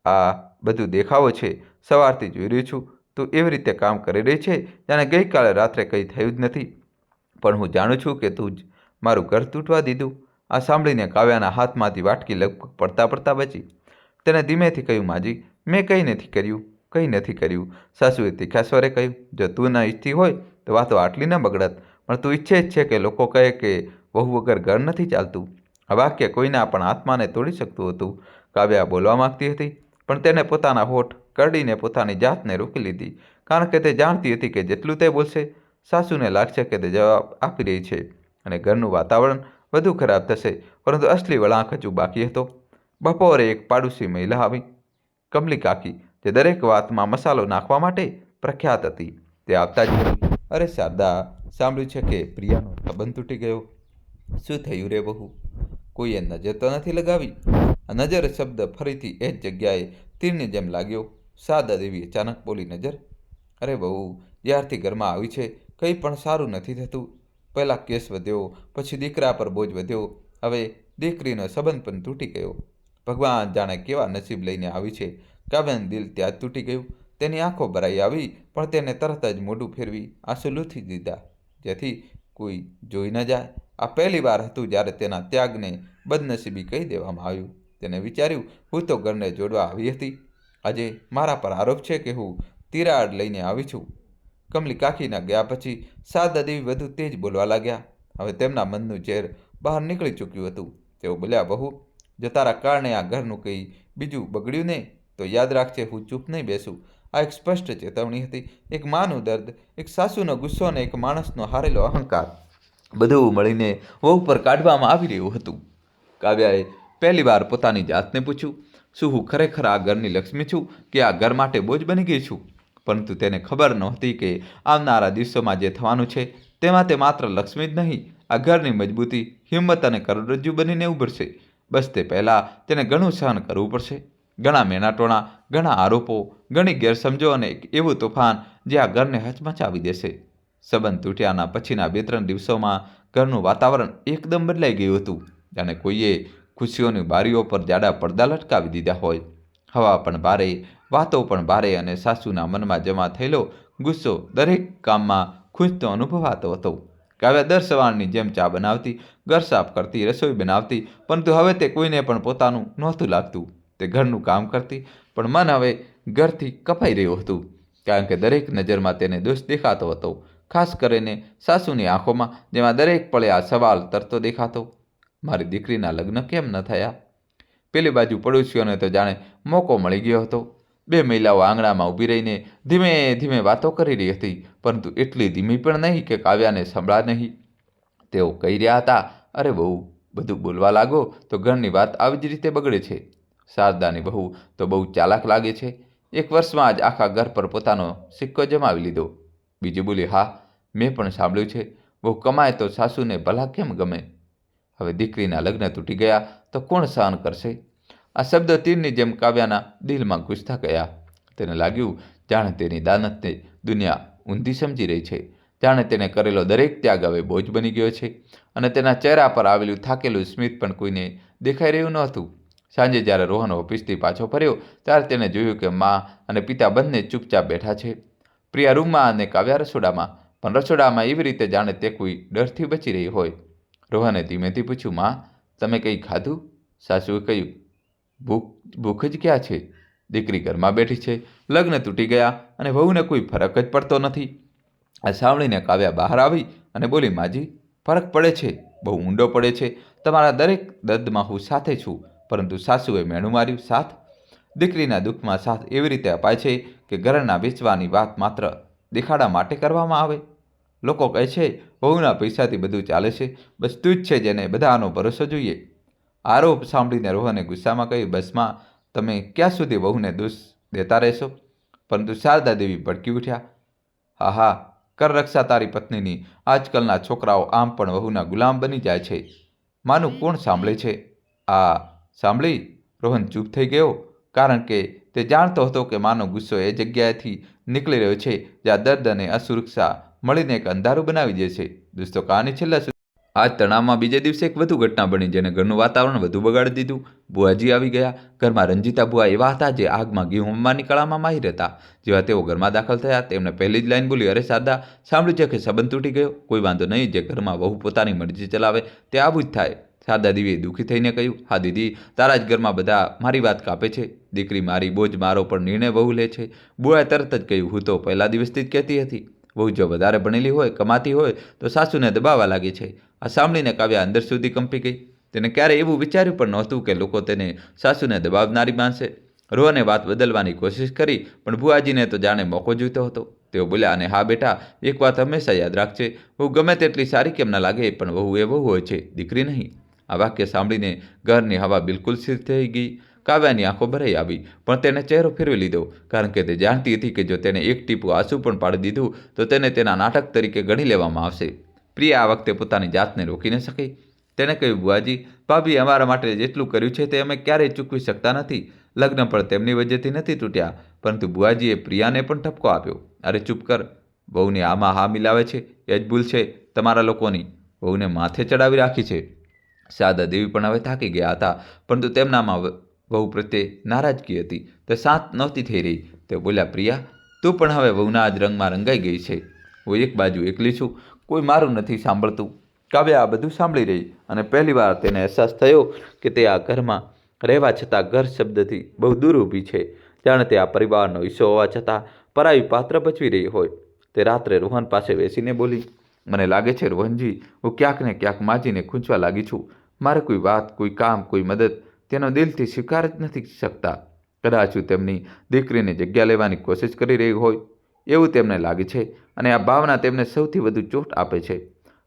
આ બધું દેખાવો છે. સવારથી જોઈ રહ્યું છું, તું એવી રીતે કામ કરી રહી છે જાણે ગઈકાલે રાત્રે કંઈ થયું જ નથી. પણ હું જાણું છું કે તું જ મારું ઘર તૂટવા દીધું. આ સાંભળીને કાવ્યાના હાથમાંથી વાટકી લગભગ પડતા પડતા બચી. તેણે ધીમેથી કહ્યું, માજી, મેં કંઈ નથી કર્યું, કંઈ નથી કર્યું. સાસુએ તીખા સ્વરે કહ્યું, જો તું ન ઈચ્છતી હોય તો વાતો આટલી ન બગડત, પણ તું ઈચ્છે જ છે કે લોકો કહે કે વહુ વગર ઘર નથી ચાલતું. આ વાક્ય કોઈના પણ આત્માને તોડી શકતું હતું. કાવ્યા બોલવા માંગતી હતી, પણ તેને પોતાના હોઠ કરડીને પોતાની જાતને રોકી લીધી, કારણ કે તે જાણતી હતી કે જેટલું તે બોલશે, સાસુને લાગશે કે તે જવાબ આપી રહી છે અને ઘરનું વાતાવરણ વધુ ખરાબ થશે. પરંતુ અસલી વળાંક હજુ બાકી હતો. બપોરે એક પાડોશી મહિલા આવી, કમલી કાકી, જે દરેક વાતમાં મસાલો નાખવા માટે પ્રખ્યાત હતી. તે આવતા જ બોલી, અરે શારદા, સાંભળ્યું છે કે પ્રિયાનો સંબંધ તૂટી ગયો. શું થયું રે બહુ? કોઈએ નજર તો નથી લગાવી? આ નજર શબ્દ ફરીથી એ જ જગ્યાએ તીરની જેમ લાગ્યો. શારદા દેવી અચાનક બોલી, નજર? અરે બહુ, જ્યારથી ઘરમાં આવી છે કંઈ પણ સારું નથી થતું. પહેલાં કેસ વધ્યો, પછી દીકરા પર બોજ વધ્યો, હવે દીકરીનો સંબંધ પણ તૂટી ગયો. ભગવાન જાણે કેવા નસીબ લઈને આવી છે. કાવ્યાનું દિલ ત્યાં જ તૂટી ગયું. તેની આંખો ભરાઈ આવી, પણ તેને તરત જ મોઢું ફેરવી આંસુ લૂછી દીધા, જેથી કોઈ જોઈ ન જાય. આ પહેલી વાર હતું જ્યારે તેના ત્યાગને બદનસીબી કહી દેવામાં આવ્યું. તેને વિચાર્યું, હું તો ઘરને જોડવા આવી હતી, આજે મારા પર આરોપ છે કે હું તિરાડ લઈને આવી છું. કમલી કાકીના ગયા પછી શારદા દેવી વધુ તેજ બોલવા લાગ્યા. હવે તેમના મનનું ઝેર બહાર નીકળી ચૂક્યું હતું. તેઓ બોલ્યા, બહુ, જો તારા કારણે આ ઘરનું કંઈ બીજું બગડ્યું ને, તો યાદ રાખજે, હું ચૂપ નહીં બેસું. આ એક સ્પષ્ટ ચેતવણી હતી. એક માનું દર્દ, એક સાસુનો ગુસ્સો અને એક માણસનો હારેલો અહંકાર, બધું મળીને વહુ પર કાઢવામાં આવી રહ્યું હતું. કાવ્યાએ પહેલી વાર પોતાની જાતને પૂછ્યું, શું હું ખરેખર આ ઘરની લક્ષ્મી છું કે આ ઘર માટે બોજ બની ગઈ છું? પરંતુ તેને ખબર નહોતી કે આવનારા દિવસોમાં જે થવાનું છે તેમાં તે માત્ર લક્ષ્મી જ નહીં, આ ઘરની મજબૂતી, હિંમત અને કરોડરજ્જુ બનીને ઉભરશે. બસ તે પહેલાં તેને ઘણું સહન કરવું પડશે. ઘણા મેણાટોણા, ઘણા આરોપો, ઘણી ગેરસમજો અને એક એવું તોફાન જે આ ઘરને હચમચાવી દેશે. સંબંધ તૂટ્યાના પછીના 2-3 દિવસોમાં ઘરનું વાતાવરણ એકદમ બદલાઈ ગયું હતું, જાણે કોઈએ ખુશીઓની બારીઓ પર જાડા પડદા લટકાવી દીધા હોય. હવા પણ ભારે, વાતો પણ ભારે અને સાસુના મનમાં જમા થયેલો ગુસ્સો દરેક કામમાં ખૂંચતો અનુભવાતો હતો. કાવ્યા દર સવારની જેમ ચા બનાવતી, ઘર સાફ કરતી, રસોઈ બનાવતી, પરંતુ હવે તે કોઈને પણ પોતાનું નહોતું લાગતું. તે ઘરનું કામ કરતી, પણ મન હવે ઘરથી કપાઈ રહ્યું હતું, કારણ કે દરેક નજરમાં તેને દોષ દેખાતો હતો. ખાસ કરીને સાસુની આંખોમાં, જેમાં દરેક પળે આ સવાલ તરતો દેખાતો, મારી દીકરીના લગ્ન કેમ ન થયા? પેલી બાજુ પડોશીઓને તો જાણે મોકો મળી ગયો હતો. 2 મહિલાઓ આંગણામાં ઊભી રહીને ધીમે ધીમે વાતો કરી રહી હતી, પરંતુ એટલી ધીમી પણ નહીં કે કાવ્યાને સંભળા નહીં. તેઓ કહી રહ્યા હતા, અરે બહુ, બધું બોલવા લાગો તો ઘરની વાત આવી જ રીતે બગડે છે. શારદાની બહુ તો બહુ ચાલાક લાગે છે. 1 વર્ષમાં જ આખા ઘર પર પોતાનો સિક્કો જમાવી લીધો. બીજી બોલી, હા, મેં પણ સાંભળ્યું છે, બહુ કમાય તો સાસુને ભલા કેમ ગમે? હવે દીકરીના લગ્ન તૂટી ગયા તો કોણ સહન કરશે? આ શબ્દ તીરની જેમ કાવ્યાના દિલમાં ઘૂસતા ગયા. તેને લાગ્યું જાણે તેની દાનતને દુનિયા ઊંધી સમજી રહી છે, જાણે તેને કરેલો દરેક ત્યાગ હવે બોજ બની ગયો છે, અને તેના ચહેરા પર આવેલું થાકેલું સ્મિત પણ કોઈને દેખાઈ રહ્યું નહોતું. સાંજે જ્યારે રોહન ઓફિસથી પાછો ફર્યો ત્યારે તેણે જોયું કે મા અને પિતા બંને ચૂપચાપ બેઠા છે. પ્રિયા રૂમમાં અને કાવ્યા રસોડામાં, પણ રસોડામાં એવી રીતે જાણે તે કોઈ ડરથી બચી રહી હોય. રોહને ધીમેથી પૂછ્યું, મા, તમે કંઈ ખાધું? સાસુએ કહ્યું, ભૂખ જ ક્યાં છે? દીકરી ઘરમાં બેઠી છે, લગ્ન તૂટી ગયા અને વહુને કોઈ ફરક જ પડતો નથી. આ સાંભળીને કાવ્યા બહાર આવી અને બોલી, માજી, ફરક પડે છે, બહુ ઊંડો પડે છે. તમારા દરેક દર્દમાં હું સાથે છું. પરંતુ સાસુએ મેણું માર્યું, સાથ? દીકરીના દુઃખમાં સાથ એવી રીતે અપાય છે કે ઘરના વેચવાની વાત માત્ર દેખાડા માટે કરવામાં આવે. લોકો કહે છે વહુના પૈસાથી બધું ચાલે છે, બસ તું જ છે જેને બધાનો ભરોસો જોઈએ. આરોપ સાંભળીને રોહને ગુસ્સામાં કહ્યું, બસમાં, તમે ક્યાં સુધી વહુને દોષ દેતા રહેશો? પરંતુ શારદા દેવી ભડકી ઉઠ્યા, હા હા, કર રક્ષા તારી પત્નીની. આજકાલના છોકરાઓ આમ પણ વહુના ગુલામ બની જાય છે. માનું કોણ સાંભળે છે? આ સાંભળી રોહન ચૂપ થઈ ગયો, કારણ કે તે જાણતો હતો કે માનો ગુસ્સો એ જગ્યાએથી નીકળી રહ્યો છે જ્યાં દર્દ અને અસુરક્ષા મળીને એક અંધારું બનાવી દે છે. દોસ્તો, કહાની છેલ્લા સુધી. આજ તણાવમાં બીજે દિવસે એક વધુ ઘટના બની જેને ઘરનું વાતાવરણ વધુ બગાડી દીધું. બુઆજી આવી ગયા. ઘરમાં રંજીતા બુઆ એવા હતા જે આગમાં ઘી હોમવાની કળામાં માહિર હતા. જેવા તેઓ ઘરમાં દાખલ થયા તેમણે પહેલી જ લાઈન બોલી, અરે શારદા, સાંભળ્યું છે કે સંબંધ તૂટી ગયો? કોઈ વાંધો નહીં, જે ઘરમાં વહુ પોતાની મરજી ચલાવે તે આવું જ થાય. શારદા દેવીએ દુઃખી થઈને કહ્યું, હા દીદી, તારા જ ઘરમાં બધા મારી વાત કાપે છે. દીકરી મારી, બોજ મારો, પણ નિર્ણય વહુ લે છે. બુઆએ તરત જ કહ્યું, હું તો પહેલા દિવસથી જ કહેતી હતી. વહુ જો વધારે ભણેલી હોય, કમાતી હોય તો સાસુને દબાવવા લાગે છે. આ સાંભળીને કાવ્યા અંદર સુધી કંપી ગઈ. તેને ક્યારેય એવું વિચાર્યું પણ નહોતું કે લોકો તેને સાસુને દબાવનારી માનશે. રોહને વાત બદલવાની કોશિશ કરી, પણ બુઆજીને તો જાણે મોકો જોઈતો હતો. તેઓ બોલ્યા, અને હા બેટા, એક વાત હંમેશા યાદ રાખજે, વહુ ગમે તેટલી સારી કેમ ન લાગે, પણ વહુ એ વહુ હોય છે, દીકરી નહીં. આ વાક્ય સાંભળીને ઘરની હવા બિલકુલ સ્થિર થઈ ગઈ. કાવ્યાની આંખો ભરાઈ આવી, પણ તેણે ચહેરો ફેરવી લીધો, કારણ કે તે જાણતી હતી કે જો તેને એક ટીપું આંસુ પણ પાડી દીધું તો તેને તેના નાટક તરીકે ગણી લેવામાં આવશે. પ્રિયા આ વખતે પોતાની જાતને રોકી ન શકી. તેણે કહ્યું, બુઆજી, ભાભી અમારા માટે જેટલું કર્યું છે તે અમે ક્યારેય ચૂકવી શકતા નથી. લગ્ન પણ તેમની વજહથી નથી તૂટ્યા. પરંતુ બુઆજીએ પ્રિયાને પણ ઠપકો આપ્યો, અરે ચૂપ કર, વહુને આમાં હા મિલાવે છે એ જ ભૂલ છે તમારા લોકોની. વહુને માથે ચડાવી રાખી છે. શારદા દેવી પણ હવે થાકી ગયા હતા, પરંતુ તેમનામાં વહુ પ્રત્યે નારાજગી હતી. તે શાંત નહોતી થઈ રહી. તે બોલ્યા, પ્રિયા, તું પણ હવે વહુના જ રંગમાં રંગાઈ ગઈ છે. હું એક બાજુ એકલી છું, કોઈ મારું નથી સાંભળતું. કાવ્યા આ બધું સાંભળી રહી, અને પહેલીવાર તેને અહેસાસ થયો કે તે આ ઘરમાં રહેવા છતાં ઘર શબ્દથી બહુ દૂર ઊભી છે. જાણે તે આ પરિવારનો હિસ્સો હોવા છતાં પરાયું પાત્ર ભજવી રહી હોય. તે રાત્રે રોહન પાસે બેસીને બોલી, મને લાગે છે રોહનજી, હું ક્યાંક ને ક્યાંક માજીને ખૂંચવા લાગી છું. મારે કોઈ વાત, કોઈ કામ, કોઈ મદદ તેનો દિલથી સ્વીકાર જ નથી શકતા. કદાચ હું તેમની દીકરીની જગ્યા લેવાની કોશિશ કરી રહી હોય એવું તેમને લાગે છે, અને આ ભાવના તેમને સૌથી વધુ ચોટ આપે છે.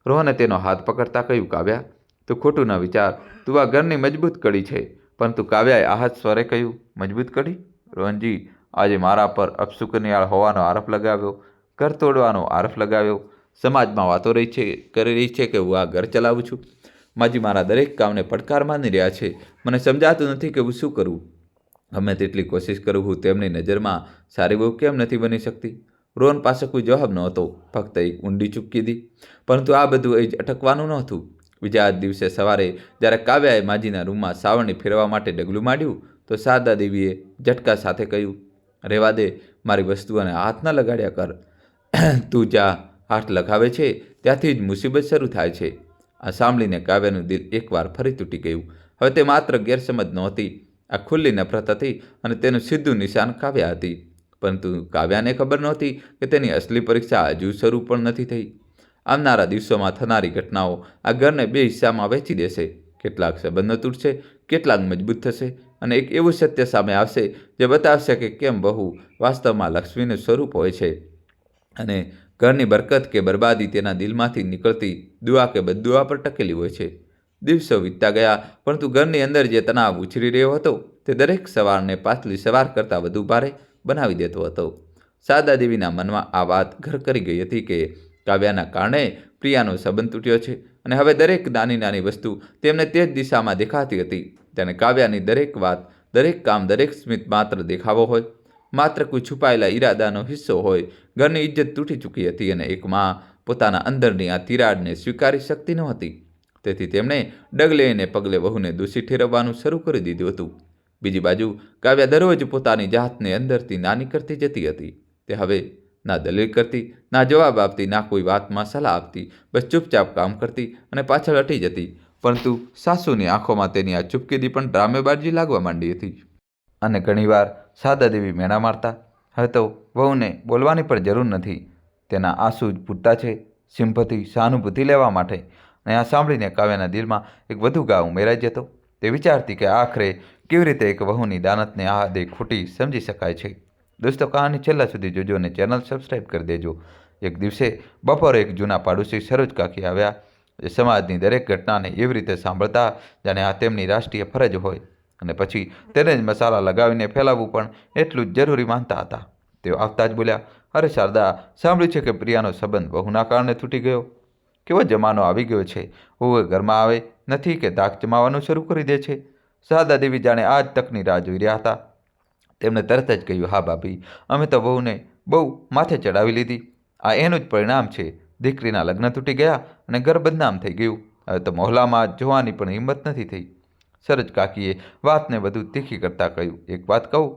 રોહને તેનો હાથ પકડતા કહ્યું, કાવ્યા, તું ખોટું ન વિચાર, તું આ ઘરની મજબૂત કડી છે. પરંતુ કાવ્યાએ આહત સ્વરે કહ્યું, મજબૂત કડી? રોહનજી, આજે મારા પર અપશુકનિયાળ હોવાનો આરોપ લગાવ્યો, ઘર તોડવાનો આરોપ લગાવ્યો. સમાજમાં વાતો કરી રહી છે કે હું આ ઘર ચલાવું છું. માજી મારા દરેક કામને પડકાર માની રહ્યા છે. મને સમજાતું નથી કે હું શું કરું. ગમે તેટલી કોશિશ કરું, હું તેમની નજરમાં સારી બહુ કેમ નથી બની શકતી? રોહન પાસે કોઈ જવાબ નહોતો, ફક્ત એક ઊંડી ચૂપકી હતી. પરંતુ આ બધું એ જ અટકવાનું નહોતું. બીજા જ દિવસે સવારે જ્યારે કાવ્યાએ માજીના રૂમમાં સાવરણી ફેરવા માટે ડગલું માંડ્યું તો શારદા દેવીએ ઝટકા સાથે કહ્યું, રહેવા દે, મારી વસ્તુઓને હાથ ન લગાડ્યા કર. તું જ્યાં હાથ લગાવે છે ત્યાંથી જ મુસીબત શરૂ થાય છે. આ સાંભળીને કાવ્યાનું દિલ એકવાર ફરી તૂટી ગયું. હવે તે માત્ર ગેરસમજ નહોતી, આ ખુલ્લી નફરત હતી, અને તેનું સીધું નિશાન કાવ્યા હતી. પરંતુ કાવ્યાને ખબર નહોતી કે તેની અસલી પરીક્ષા હજુ શરૂ પણ નથી થઈ. આવનારા દિવસોમાં થનારી ઘટનાઓ આ ઘરને બે હિસ્સામાં વહેંચી દેશે. કેટલાક સંબંધો તૂટશે, કેટલાક મજબૂત થશે, અને એક એવું સત્ય સામે આવશે જે બતાવશે કે કેમ બહુ વાસ્તવમાં લક્ષ્મીનું સ્વરૂપ હોય છે, અને ઘરની બરકત કે બરબાદી તેના દિલમાંથી નીકળતી દુઆ કે બદદુઆ પર ટકેલી હોય છે. દિવસો વીતતા ગયા, પરંતુ ઘરની અંદર જે તણાવ ઉછરી રહ્યો હતો તે દરેક સવારને પાછલી સવાર કરતાં વધુ ભારે બનાવી દેતો હતો. શારદા દેવીના મનમાં આ વાત ઘર કરી ગઈ હતી કે કાવ્યાના કારણે પ્રિયાનો સંબંધ તૂટ્યો છે, અને હવે દરેક નાની નાની વસ્તુ તેમને તે જ દિશામાં દેખાતી હતી. તેને કાવ્યાની દરેક વાત, દરેક કામ, દરેક સ્મિત માત્ર દેખાવો હોય, માત્ર કોઈ છુપાયેલા ઈરાદાનો હિસ્સો હોય. ઘરની ઇજ્જત તૂટી ચૂકી હતી, અને એક માં પોતાના અંદરની આ તિરાડને સ્વીકારી શકતી નહોતી. તેથી તેમણે ડગલે અને પગલે વહુને દોષી ઠેરવવાનું શરૂ કરી દીધું હતું. બીજી બાજુ કાવ્યા દરરોજ પોતાની જાતને અંદરથી નાની કરતી જતી હતી. તે હવે ના દલીલ કરતી, ના જવાબ આપતી, ના કોઈ વાતમાં સલાહ આપતી. બસ ચૂપચાપ કામ કરતી અને પાછળ હટી જતી. પરંતુ સાસુની આંખોમાં તેની આ ચૂપકીદી પણ ડ્રામેબાજી લાગવા માંડી હતી. અને ઘણીવાર શારદા દેવી મેણા મારતા, હવે તો વહુને બોલવાની પણ જરૂર નથી, તેના આંસુ જ પૂરતા છે સિમ્પથી, સહાનુભૂતિ લેવા માટે. અને આ સાંભળીને કાવ્યાના દિલમાં એક વધુ ઘા ઉમેરાઈ જતો. તે વિચારતી કે આખરે કેવી રીતે એક વહુની દાનતને આ હદે ખોટી સમજી શકાય છે. દોસ્તો, કહાની છેલ્લા સુધી જોજો અને ચેનલ સબસ્ક્રાઈબ કરી દેજો. એક દિવસે બપોરે એક જૂના પાડોશી સરોજ કાકી આવ્યા, જે સમાજની દરેક ઘટનાને એવી રીતે સાંભળતા જાણે આ તેમની રાષ્ટ્રીય ફરજ હોય, અને પછી તેને જ મસાલા લગાવીને ફેલાવવું પણ એટલું જ જરૂરી માનતા હતા. તેઓ આવતા જ બોલ્યા, અરે શારદા, સાંભળ્યું છે કે પ્રિયાનો સંબંધ વહુના કારણે તૂટી ગયો? કેવો જમાનો આવી ગયો છે! વહુ ઘરમાં આવે નથી કે ધાક જમાવવાનું શરૂ કરી દે છે. શારદા દેવી જાણે આ જ તકની રાહ જોઈ રહ્યા હતા. તેમણે તરત જ કહ્યું, હા ભાભી, અમે તો વહુને બહુ માથે ચડાવી લીધી. આ એનું જ પરિણામ છે. દીકરીના લગ્ન તૂટી ગયા અને ઘર બદનામ થઈ ગયું. હવે તો મોહલ્લામાં જોવાની પણ હિંમત નથી થઈ. સરોજ કાકીએ વાતને વધુ તીખી કરતાં કહ્યું, એક વાત કહું,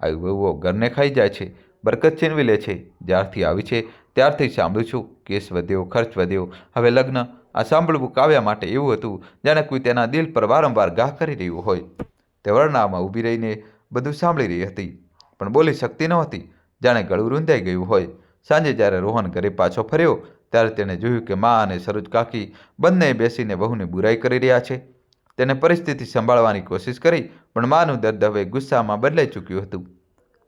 આવી વહુઓ ઘરને ખાઈ જાય છે, બરકત છીનવી લે છે. જ્યારથી આવી છે ત્યારથી સાંભળું છું, કેસ વધ્યો, ખર્ચ વધ્યો, હવે લગ્ન. આ સાંભળવું કાવ્યા માટે એવું હતું જાણે કોઈ તેના દિલ પર વારંવાર ઘા કરી રહ્યું હોય. તે વરણામાં ઊભી રહીને બધું સાંભળી રહી હતી, પણ બોલી શકતી નહોતી, જાણે ગળું રૂંધાઈ ગયું હોય. સાંજે જ્યારે રોહન ઘરે પાછો ફર્યો ત્યારે તેણે જોયું કે મા અને સરોજ કાકી બંને બેસીને વહુની બુરાઈ કરી રહ્યા છે. તેને પરિસ્થિતિ સંભાળવાની કોશિશ કરી, પણ માનું દર્દ હવે ગુસ્સામાં બદલાઈ ચૂક્યું હતું.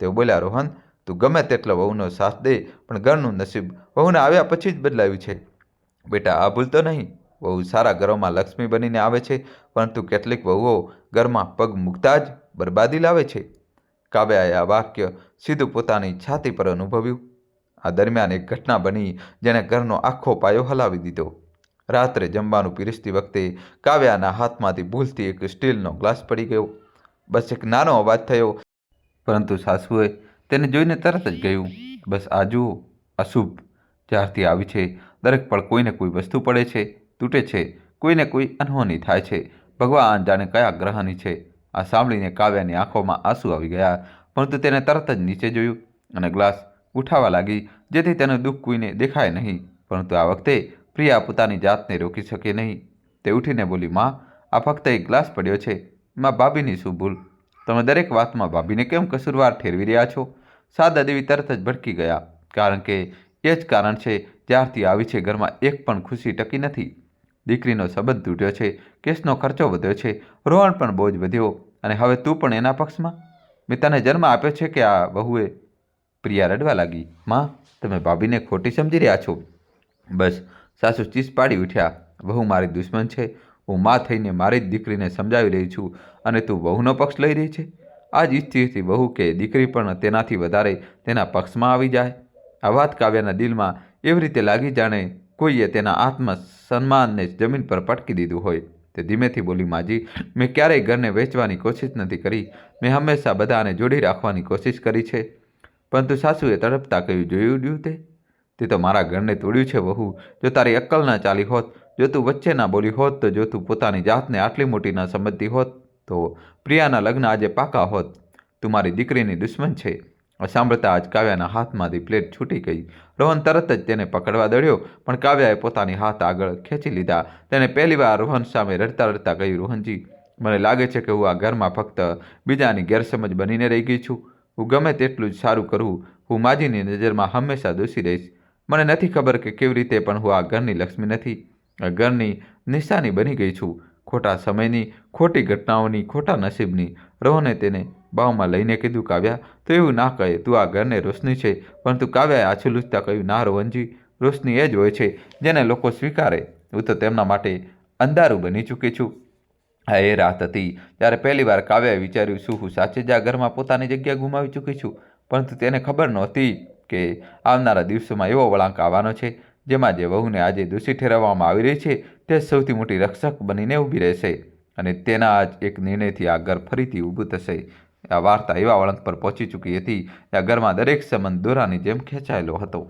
તેઓ બોલ્યા, રોહન, તું ગમે તેટલો વહુનો સાથ દે, પણ ઘરનું નસીબ વહુને આવ્યા પછી જ બદલાયું છે. બેટા, આ ભૂલતો નહીં. વહુ સારા ઘરોમાં લક્ષ્મી બનીને આવે છે, પરંતુ કેટલીક વહુઓ ઘરમાં પગ મૂકતા જ બરબાદી લાવે છે. કાવ્યાએ આ વાક્ય સીધું પોતાની છાતી પર અનુભવ્યું. આ દરમિયાન એક ઘટના બની જેણે ઘરનો આખો પાયો હલાવી દીધો. રાત્રે જમવાનું પીરસતી વખતે કાવ્યાના હાથમાંથી ભૂલથી એક સ્ટીલનો ગ્લાસ પડી ગયો. બસ એક નાનો અવાજ થયો, પરંતુ સાસુએ તેને જોઈને તરત જ કહ્યું, બસ આ જુઓ, અશુભ. જ્યારથી આવી છે દરેક પળ કોઈને કોઈ વસ્તુ પડે છે, તૂટે છે, કોઈને કોઈ અનહોની થાય છે. ભગવાન જાણે કયા ગ્રહની છે. આ સાંભળીને કાવ્યાની આંખોમાં આંસુ આવી ગયા, પરંતુ તેને તરત જ નીચે જોયું અને ગ્લાસ ઉઠાવવા લાગી, જેથી તેનું દુઃખ કોઈને દેખાય નહીં. પરંતુ આ વખતે પ્રિયા પોતાની જાતને રોકી શકે નહીં. તે ઉઠીને બોલી, માં, આ ફક્ત એક ગ્લાસ પડ્યો છે. એમાં ભાભીની શું ભૂલ? તમે દરેક વાતમાં ભાભીને કેમ કસૂરવાર ઠેરવી રહ્યા છો? શારદા દેવી તરત જ ભડકી ગયા, કારણ કે એ જ કારણ છે જ્યારથી આવી છે ઘરમાં એક પણ ખુશી ટકી નથી. દીકરીનો સંબંધ તૂટ્યો છે, કેસનો ખર્ચો વધ્યો છે, રોહન પણ બોજ વધ્યો, અને હવે તું પણ એના પક્ષમાં? મેં તને જન્મ આપ્યો છે કે આ વહુએ? પ્રિયા રડવા લાગી. માં, તમે ભાભીને ખોટી સમજી રહ્યા છો. બસ, સાસુ ચીસ પાડી ઉઠ્યા. વહુ મારી દુશ્મન છે. હું માં થઈને મારી જ દીકરીને સમજાવી રહી છું, અને તું વહુનો પક્ષ લઈ રહી છે. આ જ ઈચ્છતી હતી વહુ કે દીકરી પણ તેનાથી વધારે તેના પક્ષમાં આવી જાય. આ વાત કાવ્યાના દિલમાં એવી રીતે લાગી જાણે કોઈએ તેના આત્મ સન્માનને જમીન પર પટકી દીધું હોય. તે ધીમેથી બોલી, માજી, મેં ક્યારેય ઘરને વેચવાની કોશિશ નથી કરી. મેં હંમેશા બધાને જોડી રાખવાની કોશિશ કરી છે. પરંતુ સાસુએ તડપતા કહ્યું, જોયું તે તો મારા ઘરને તોડ્યું છે વહુ. જો તારી અક્કલ ન ચાલી હોત, જો તું વચ્ચે ના બોલી હોત, તો જો તું પોતાની જાતને આટલી મોટી ન સમજતી હોત, તો પ્રિયાના લગ્ન આજે પાકા હોત. તું મારી દીકરીની દુશ્મન છે. સાંભળતા આજ કાવ્યાના હાથમાંથી પ્લેટ છૂટી ગઈ. રોહન તરત જ તેને પકડવા દોડ્યો, પણ કાવ્યાએ પોતાની હાથ આગળ ખેંચી લીધા. તેણે પહેલીવાર રોહન સામે રડતા રડતા કહ્યું, રોહનજી, મને લાગે છે કે હું આ ઘરમાં ફક્ત બીજાની ગેરસમજ બનીને રહી ગઈ છું. હું ગમે તેટલું જ સારું કરું, હું માજીની નજરમાં હંમેશા દોષી રહીશ. મને નથી ખબર કે કેવી રીતે, પણ હું આ ઘરની લક્ષ્મી નથી. આ ઘરની નિશાની બની ગઈ છું. ખોટા સમયની, ખોટી ઘટનાઓની, ખોટા નસીબની. રોહને તેને બાહુમાં લઈને કીધું, કાવ્યા, તું એવું ના કહે. તું આ ઘરને રોશની છે. પરંતુ કાવ્યાએ આછું લૂછતા કહ્યું, ના રોહનજી, રોશની એ જ હોય છે જેને લોકો સ્વીકારે. હું તો તેમના માટે અંધારું બની ચૂકી છું. આ એ રાત હતી જ્યારે પહેલીવાર કાવ્યાએ વિચાર્યું, શું હું સાચે જ આ ઘરમાં પોતાની જગ્યા ગુમાવી ચૂકી છું? પરંતુ તેને ખબર નહોતી કે આવનારા દિવસોમાં એવો વળાંક આવવાનો છે જેમાં જે વહુને આજે દોષી ઠેરવવામાં આવી રહી છે તે સૌથી મોટી રક્ષક બનીને ઊભી રહેશે, અને તેના જ એક નિર્ણયથી આ ઘર ફરીથી ઊભું થશે. આ વાર્તા એવા વળાંક પર પહોંચી ચૂકી હતી. આ ઘરમાં દરેક સંબંધ દોરાની જેમ ખેંચાયેલો હતો.